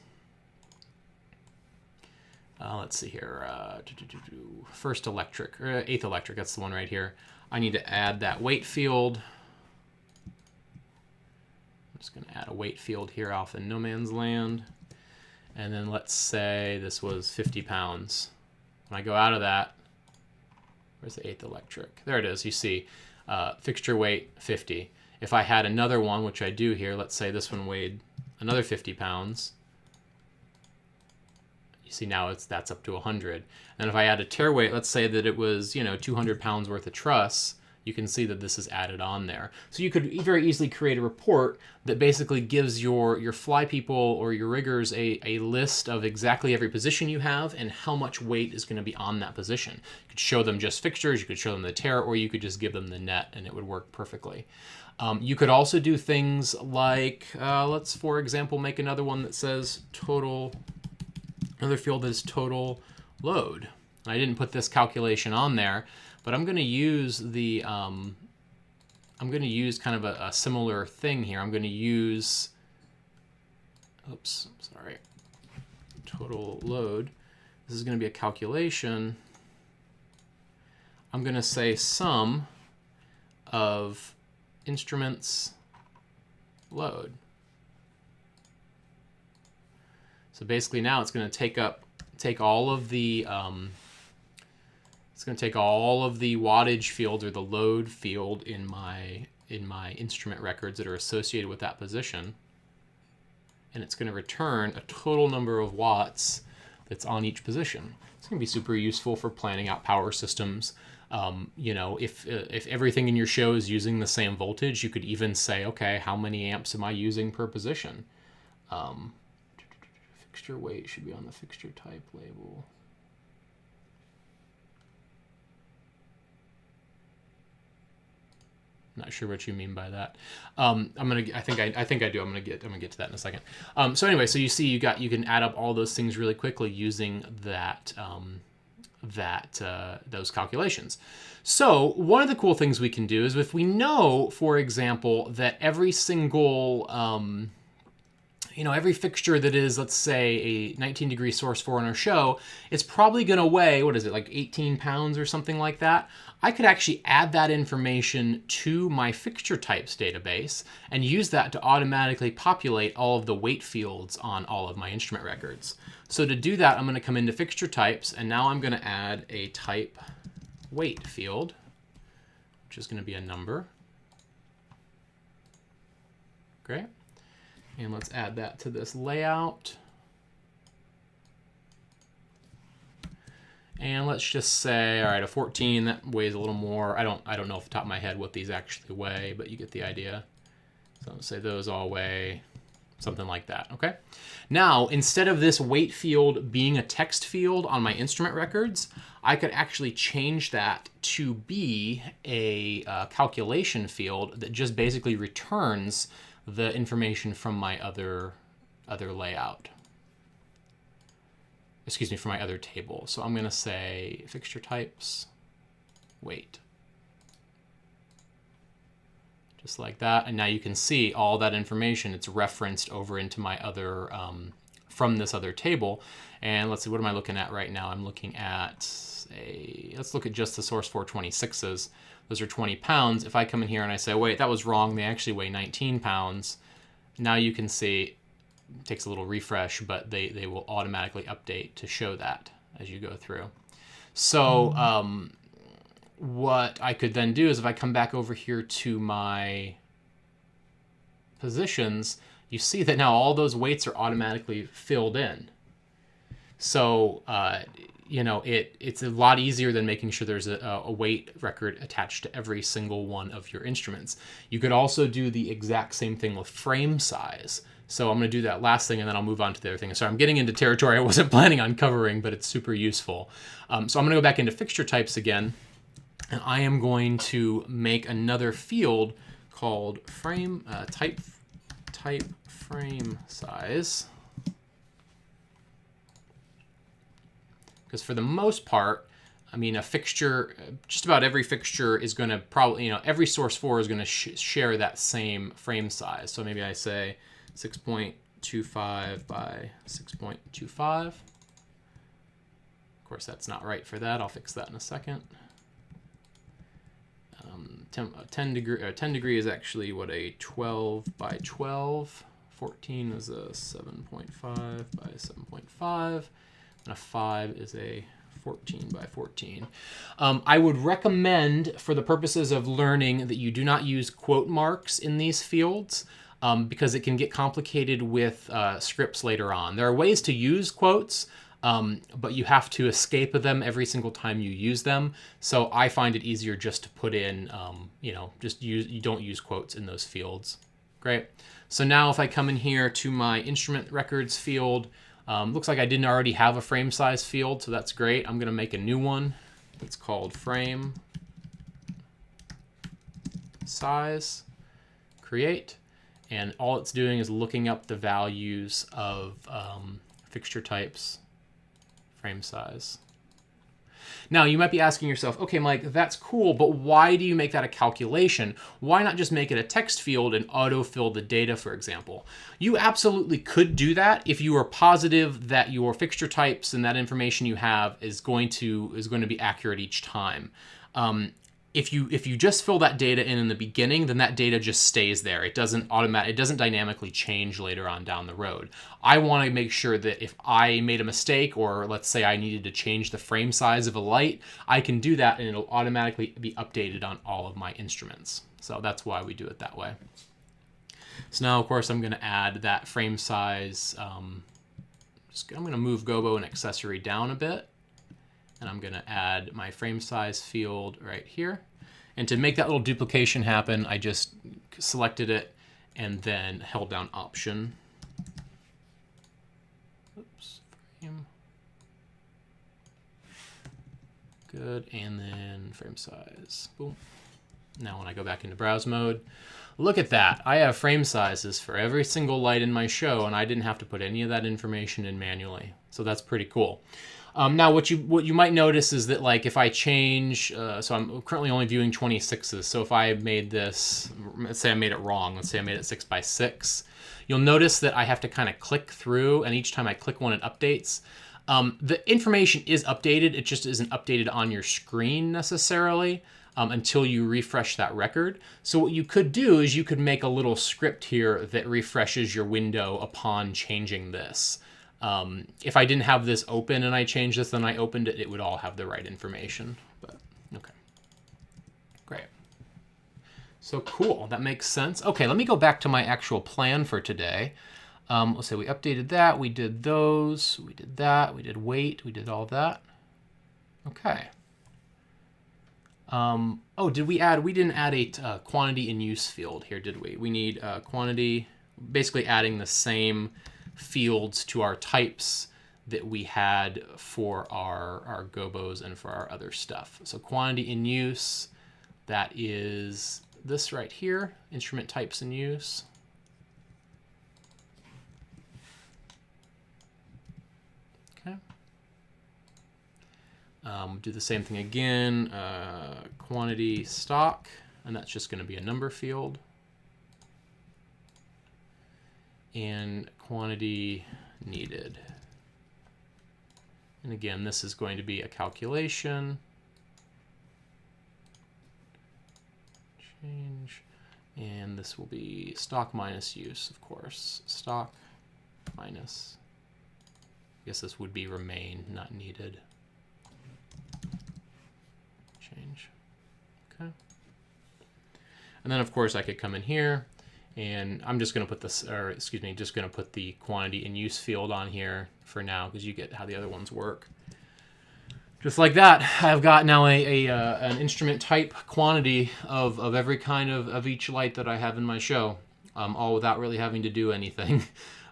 Let's see here, first electric, or eighth electric, that's the one right here. I need to add that weight field. I'm just going to add a weight field here off in no man's land. And then let's say this was 50 pounds. When I go out of that, where's the eighth electric? There it is, you see, fixture weight 50. If I had another one, which I do here, let's say this one weighed another 50 pounds. See, now that's up to 100. And if I add a tear weight, let's say that it was, 200 pounds worth of truss, you can see that this is added on there. So you could very easily create a report that basically gives your fly people or your riggers a list of exactly every position you have and how much weight is going to be on that position. You could show them just fixtures, you could show them the tear, or you could just give them the net and it would work perfectly. You could also do things like, let's, for example, make another one that says total. Another field is total load. I didn't put this calculation on there, but I'm going to use the I'm going to use kind of a similar thing here. I'm going to use, oops, sorry, total load. This is going to be a calculation. I'm going to say sum of instruments load. So basically now it's going to take all of the wattage fields or the load field in my instrument records that are associated with that position, and it's going to return a total number of watts that's on each position. It's going to be super useful for planning out power systems. If everything in your show is using the same voltage, you could even say, okay, how many amps am I using per position? Fixture weight should be on the fixture type label. Not sure what you mean by that. I think I do. I'm gonna get to that in a second. So anyway, so you see, you can add up all those things really quickly using those calculations. So one of the cool things we can do is if we know, for example, that every single every fixture that is, let's say, a 19-degree source 4 in our show, it's probably going to weigh, what is it, like 18 pounds or something like that. I could actually add that information to my Fixture Types database and use that to automatically populate all of the weight fields on all of my instrument records. So to do that, I'm going to come into Fixture Types, and now I'm going to add a type weight field, which is going to be a number. Great. And let's add that to this layout. And let's just say, all right, a 14, that weighs a little more. I don't know off the top of my head what these actually weigh, but you get the idea. So let's say those all weigh something like that, okay? Now, instead of this weight field being a text field on my instrument records, I could actually change that to be a calculation field that just basically returns the information from my other layout. Excuse me, from my other table. So I'm going to say fixture types weight. Just like that. And now you can see all that information. It's referenced over into my other, from this other table. And let's see, what am I looking at right now? I'm looking at let's look at just the source 426s. Those are 20 pounds. If I come in here and I say, wait, that was wrong, they actually weigh 19 pounds. Now you can see, it takes a little refresh, but they will automatically update to show that as you go through. So what I could then do is if I come back over here to my positions, you see that now all those weights are automatically filled in. So it's a lot easier than making sure there's a weight record attached to every single one of your instruments. You could also do the exact same thing with frame size. So I'm going to do that last thing, and then I'll move on to the other thing. Sorry, I'm getting into territory I wasn't planning on covering, but it's super useful. So I'm going to go back into Fixture Types again, and I am going to make another field called frame type frame size. Because for the most part, I mean, a fixture, just about every fixture is going to probably, every source 4 is going to share that same frame size. So maybe I say 6.25 by 6.25. Of course, that's not right for that. I'll fix that in a second. 10 degree is actually what, a 12 by 12. 14 is a 7.5 by 7.5. And a 5 is a 14 by 14. I would recommend, for the purposes of learning, that you do not use quote marks in these fields because it can get complicated with scripts later on. There are ways to use quotes, but you have to escape them every single time you use them. So I find it easier just to put in, you don't use quotes in those fields. Great. So now if I come in here to my instrument records field, looks like I didn't already have a frame size field, so that's great. I'm going to make a new one that's called frame size, create, and all it's doing is looking up the values of fixture types, frame size. Now, you might be asking yourself, okay, Mike, that's cool, but why do you make that a calculation? Why not just make it a text field and autofill the data, for example? You absolutely could do that if you are positive that your fixture types and that information you have is going to be accurate each time. If you just fill that data in the beginning, then that data just stays there. It doesn't dynamically change later on down the road. I want to make sure that if I made a mistake, or let's say I needed to change the frame size of a light, I can do that and it'll automatically be updated on all of my instruments. So that's why we do it that way. So now, of course, I'm going to add that frame size. I'm going to move Gobo and Accessory down a bit. And I'm going to add my frame size field right here. And to make that little duplication happen, I just selected it and then held down Option. Oops, frame. Good, and then frame size. Boom. Now when I go back into browse mode, look at that. I have frame sizes for every single light in my show, and I didn't have to put any of that information in manually. So that's pretty cool. Now, what you might notice is that, like, if I change, so I'm currently only viewing 26s. So if I made this, let's say I made it wrong. Let's say I made it 6 by 6. You'll notice that I have to kind of click through, and each time I click one, it updates. The information is updated. It just isn't updated on your screen necessarily until you refresh that record. So what you could do is you could make a little script here that refreshes your window upon changing this. If I didn't have this open and I changed this, then I opened it, it would all have the right information. But okay, great. So cool, that makes sense. Okay, let me go back to my actual plan for today. Let's say we updated that, we did those, we did that, we did weight, we did all that. Okay. Oh, did we add, we didn't add a quantity in use field here, did we? We need quantity, basically adding the same fields to our types that we had for our Gobos and for our other stuff. So quantity in use, that is this right here, instrument types in use. Okay. Do the same thing again, quantity stock, and that's just going to be a number field. And quantity needed. And again, this is going to be a calculation. Change. And this will be stock minus use, of course. Stock minus. I guess this would be remain, not needed. Change. Okay. And then, of course, I could come in here. And I'm just going to put this, or excuse me, just going to put the quantity in use field on here for now, because you get how the other ones work. Just like that, I've got now an instrument type quantity of every kind of each light that I have in my show, all without really having to do anything.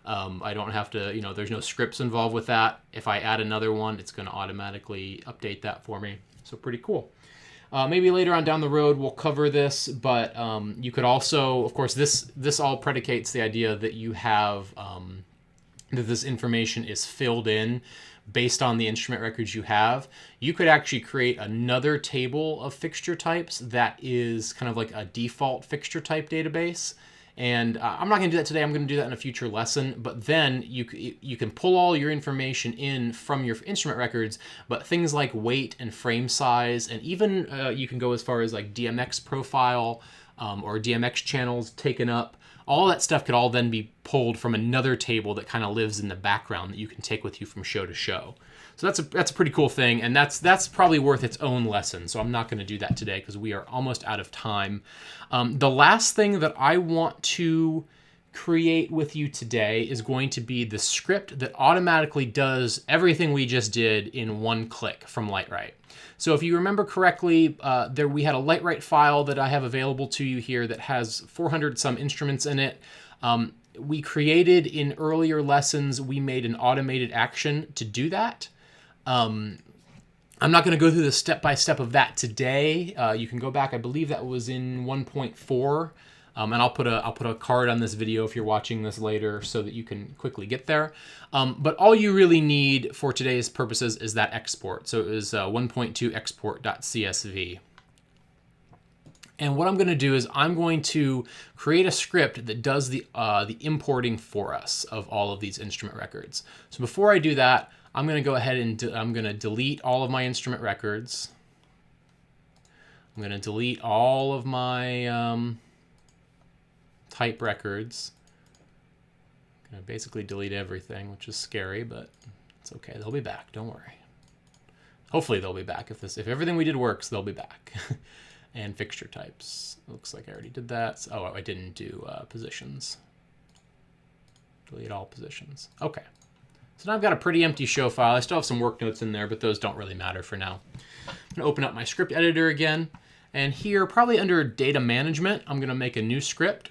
I don't have to, there's no scripts involved with that. If I add another one, it's going to automatically update that for me. So pretty cool. Maybe later on down the road we'll cover this, but you could also, of course, this all predicates the idea that you have that this information is filled in based on the instrument records you have, you could actually create another table of fixture types that is kind of like a default fixture type database. And I'm not going to do that today. I'm going to do that in a future lesson. But then you can pull all your information in from your instrument records, but things like weight and frame size, and even you can go as far as like DMX profile or DMX channels taken up. All that stuff could all then be pulled from another table that kind of lives in the background that you can take with you from show to show. So that's a pretty cool thing, and that's probably worth its own lesson. So I'm not going to do that today because we are almost out of time. The last thing that I want to create with you today is going to be the script that automatically does everything we just did in one click from Lightwrite. So if you remember correctly, we had a Lightwrite file that I have available to you here that has 400 some instruments in it. We created in earlier lessons, we made an automated action to do that. I'm not going to go through the step-by-step of that today. You can go back, I believe that was in 1.4. And I'll put a card on this video if you're watching this later so that you can quickly get there. But all you really need for today's purposes is that export. So it was 1.2 export.csv. And what I'm going to do is I'm going to create a script that does the importing for us of all of these instrument records. So before I do that, I'm going to go ahead and I'm going to delete all of my instrument records. I'm going to delete all of my type records. I'm going to basically delete everything, which is scary, but it's okay. They'll be back. Don't worry. Hopefully they'll be back. If everything we did works, they'll be back. And fixture types. Looks like I already did that. Oh, I didn't do positions. Delete all positions. Okay. So now I've got a pretty empty show file. I still have some work notes in there, but those don't really matter for now. I'm going to open up my script editor again. And here, probably under data management, I'm going to make a new script.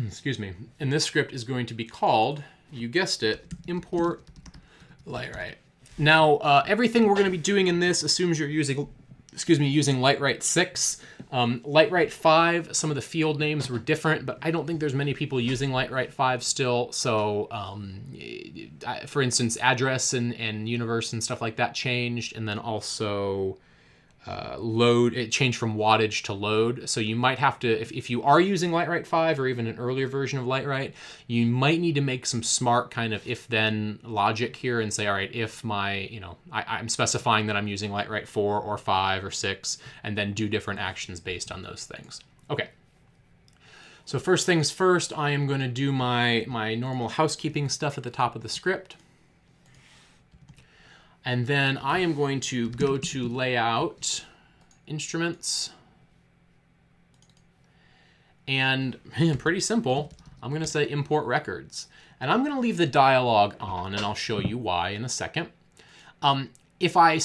Excuse me. And this script is going to be called, you guessed it, import Lightwrite. Now, everything we're going to be doing in this assumes you're using Lightwrite 6. Lightwrite 5, some of the field names were different, but I don't think there's many people using Lightwrite 5 still. So, for instance, address and universe and stuff like that changed, and then also load, it changed from wattage to load. So you might have to, if you are using Lightwrite 5 or even an earlier version of Lightwrite, you might need to make some smart kind of if-then logic here and say, all right, if my, I'm specifying that I'm using Lightwrite 4 or 5 or 6, and then do different actions based on those things. Okay. So first things first, I am going to do my normal housekeeping stuff at the top of the script. And then I am going to go to Layout, Instruments, and pretty simple, I'm going to say Import Records. And I'm going to leave the dialog on, and I'll show you why in a second. If I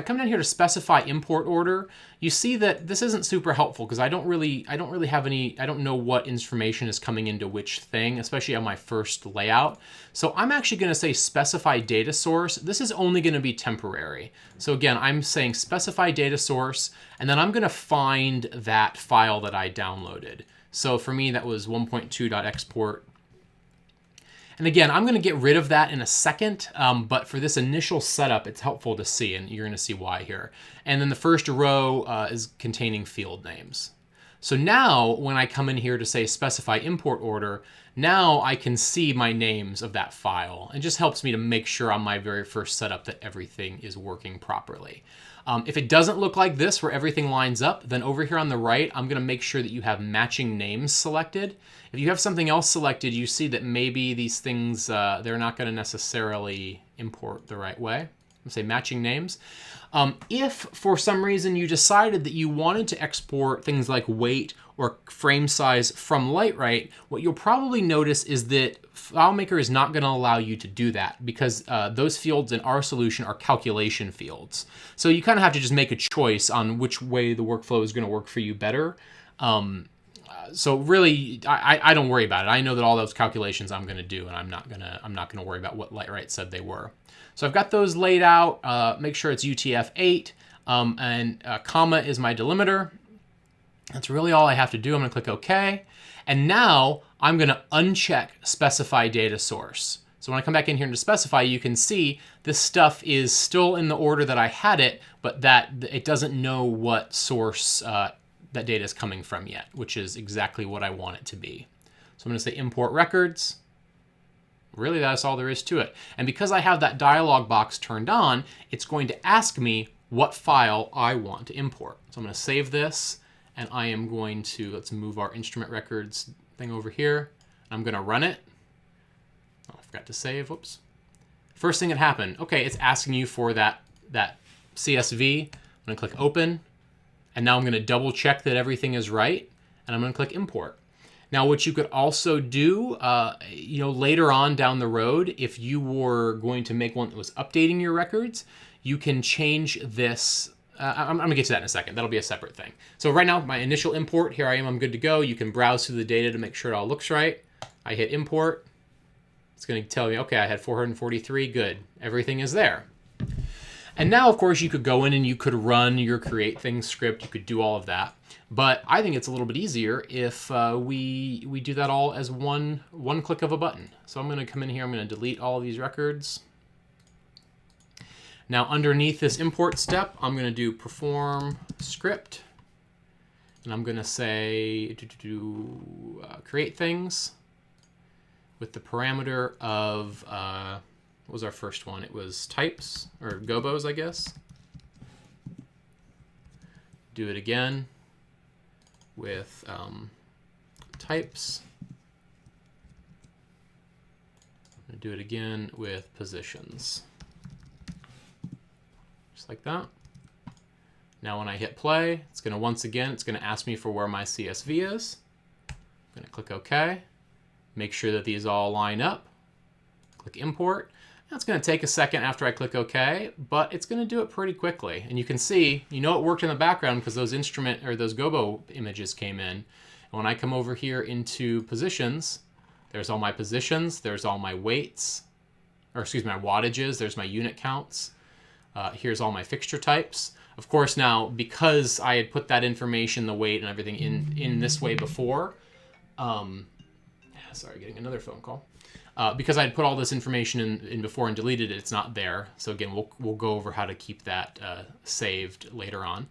come down here to specify import order, you see that this isn't super helpful because I don't really have any, I don't know what information is coming into which thing, especially on my first layout. So I'm actually going to say specify data source. This is only going to be temporary. So again, I'm saying specify data source, and then I'm going to find that file that I downloaded. So for me, that was 1.2.export. And again, I'm going to get rid of that in a second, but for this initial setup, it's helpful to see, and you're going to see why here. And then the first row is containing field names. So now when I come in here to say specify import order, now I can see my names of that file. It just helps me to make sure on my very first setup that everything is working properly. If it doesn't look like this, where everything lines up, then over here on the right, I'm going to make sure that you have matching names selected. If you have something else selected, you see that maybe these things, they're not going to necessarily import the right way. I'm going to say matching names. If for some reason you decided that you wanted to export things like weight or frame size from Lightwrite, what you'll probably notice is that FileMaker is not going to allow you to do that because those fields in our solution are calculation fields. So you kind of have to just make a choice on which way the workflow is going to work for you better. So really, I don't worry about it. I know that all those calculations I'm going to do, and I'm not going to worry about what Lightwrite said they were. So I've got those laid out. Make sure it's UTF-8, and comma is my delimiter. That's really all I have to do. I'm going to click OK. And now I'm going to uncheck specify data source. So when I come back in here to specify, you can see this stuff is still in the order that I had it, but that it doesn't know what source that data is coming from yet, which is exactly what I want it to be. So I'm going to say import records. Really, that's all there is to it. And because I have that dialog box turned on, it's going to ask me what file I want to import. So I'm going to save this, and I am going to, let's move our instrument records thing over here. I'm going to run it. Oh, I forgot to save. Whoops. First thing that happened. Okay, it's asking you for that CSV. I'm going to click open, and now I'm going to double check that everything is right, and I'm going to click import. Now, what you could also do, later on down the road, if you were going to make one that was updating your records, you can change this. I'm going to get to that in a second. That'll be a separate thing. So right now, my initial import, here I am, I'm good to go. You can browse through the data to make sure it all looks right. I hit import. It's going to tell me, okay, I had 443, good. Everything is there. And now, of course, you could go in and you could run your create things script. You could do all of that. But I think it's a little bit easier if we do that all as one click of a button. So I'm going to come in here. I'm going to delete all of these records. Now, underneath this import step, I'm going to do perform script. And I'm going to say create things with the parameter of, what was our first one? It was types, or Gobos, I guess. Do it again with types. I'm going to do it again with positions. Just like that. Now when I hit play, it's going to once again, it's going to ask me for where my CSV is. I'm going to click OK. Make sure that these all line up. Click import. That's going to take a second after I click OK, but it's going to do it pretty quickly. And you can see, it worked in the background because those those Gobo images came in. And when I come over here into positions, there's all my positions, there's all my weights, or excuse me, my wattages, there's my unit counts. Here's all my fixture types. Of course, now, because I had put that information, the weight and everything in this way before, sorry, getting another phone call. Because I'd put all this information in before and deleted it, it's not there. So again, we'll go over how to keep that saved later on.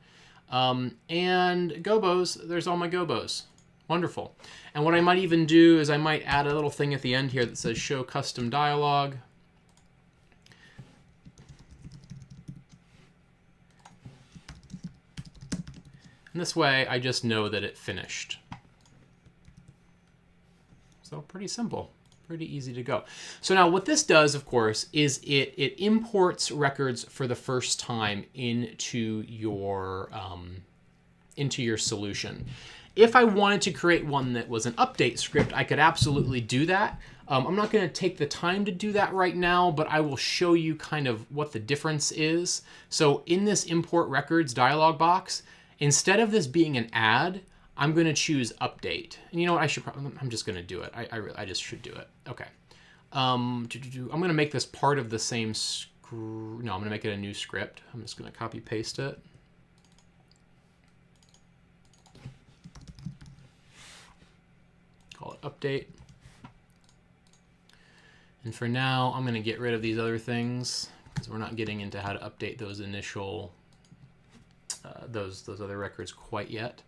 And Gobos, there's all my Gobos. Wonderful. And what I might even do is I might add a little thing at the end here that says show custom dialog. And this way, I just know that it finished. So pretty simple. Pretty easy to go. So now what this does, of course, is it imports records for the first time into your solution. If I wanted to create one that was an update script, I could absolutely do that. I'm not going to take the time to do that right now, but I will show you kind of what the difference is. So in this import records dialog box, instead of this being an add, I'm going to choose update. And you know what? I'm just going to do it. I just should do it. Okay. I'm going to make this part of the same no, I'm going to make it a new script. I'm just going to copy paste it. Call it update. And for now, I'm going to get rid of these other things because we're not getting into how to update those initial, those other records quite yet.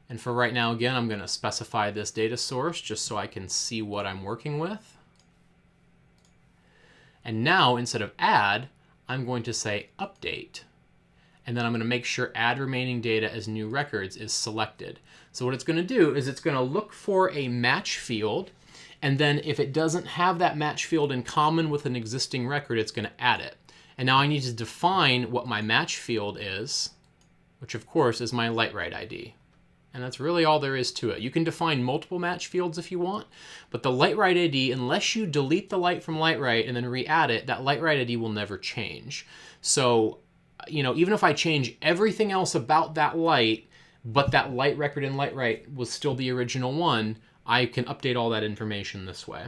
And for right now, again, I'm going to specify this data source just so I can see what I'm working with. And now, instead of add, I'm going to say update. And then I'm going to make sure add remaining data as new records is selected. So what it's going to do is it's going to look for a match field. And then if it doesn't have that match field in common with an existing record, it's going to add it. And now I need to define what my match field is, which of course is my light-write ID. And that's really all there is to it. You can define multiple match fields if you want, but the light-write ID, unless you delete the light from light-write and then re-add it, that light-write ID will never change. So, even if I change everything else about that light, but that light record in light-write was still the original one, I can update all that information this way.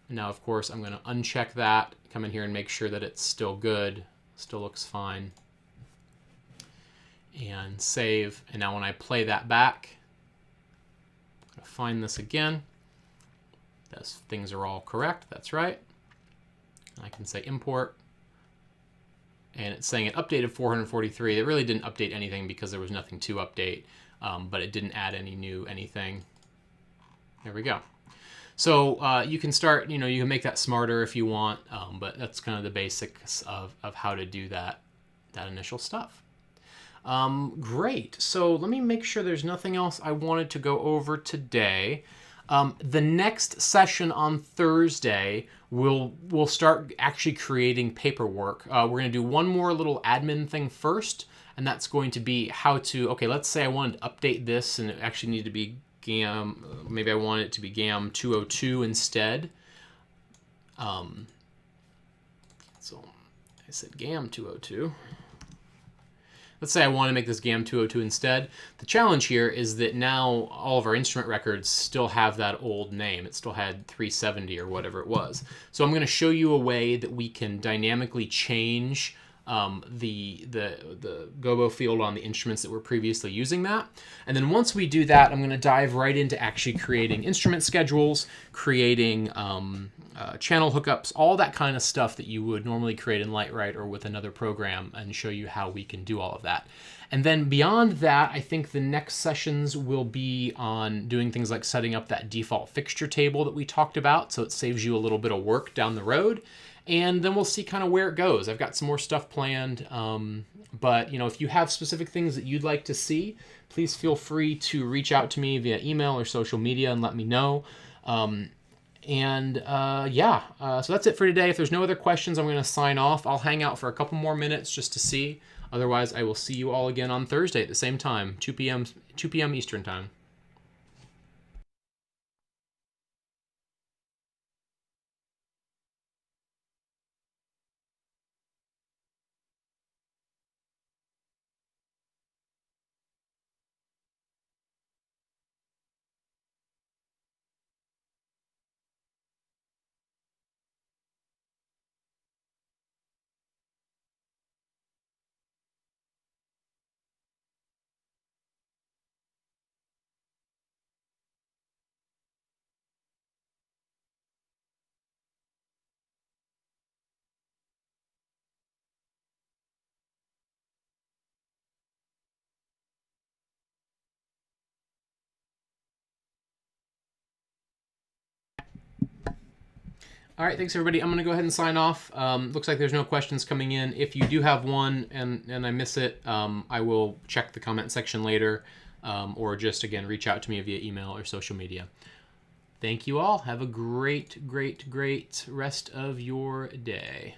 And now, of course, I'm going to uncheck that, come in here and make sure that it's still good, still looks fine. And save. And now when I play that back, I'm going to find this again. this. Things are all correct. That's right. I can say import. And it's saying it updated 443. It really didn't update anything because there was nothing to update, but it didn't add any new anything. There we go. So you can start, you can make that smarter if you want, but that's kind of the basics of how to do that initial stuff. Great. So let me make sure there's nothing else I wanted to go over today. The next session on Thursday, we'll start actually creating paperwork. We're going to do one more little admin thing first, and that's going to be how to, okay, let's say I wanted to update this and it actually needed to be GAM, maybe I want it to be GAM 202 instead. So I said GAM 202. Let's say I want to make this GAM 202 instead. The challenge here is that now all of our instrument records still have that old name. It still had 370 or whatever it was. So I'm going to show you a way that we can dynamically change the Gobo field on the instruments that were previously using that. And then once we do that, I'm going to dive right into actually creating instrument schedules, creating channel hookups, all that kind of stuff that you would normally create in Lightwrite or with another program, and show you how we can do all of that. And then beyond that, I think the next sessions will be on doing things like setting up that default fixture table that we talked about, so it saves you a little bit of work down the road. And then we'll see kind of where it goes. I've got some more stuff planned, but if you have specific things that you'd like to see, please feel free to reach out to me via email or social media and let me know. So that's it for today. If there's no other questions, I'm going to sign off. I'll hang out for a couple more minutes just to see. Otherwise, I will see you all again on Thursday at the same time, 2 p.m. Eastern time. All right, thanks everybody. I'm going to go ahead and sign off. Looks like there's no questions coming in. If you do have one and I miss it, I will check the comment section later, or just, again, reach out to me via email or social media. Thank you all. Have a great, great, great rest of your day.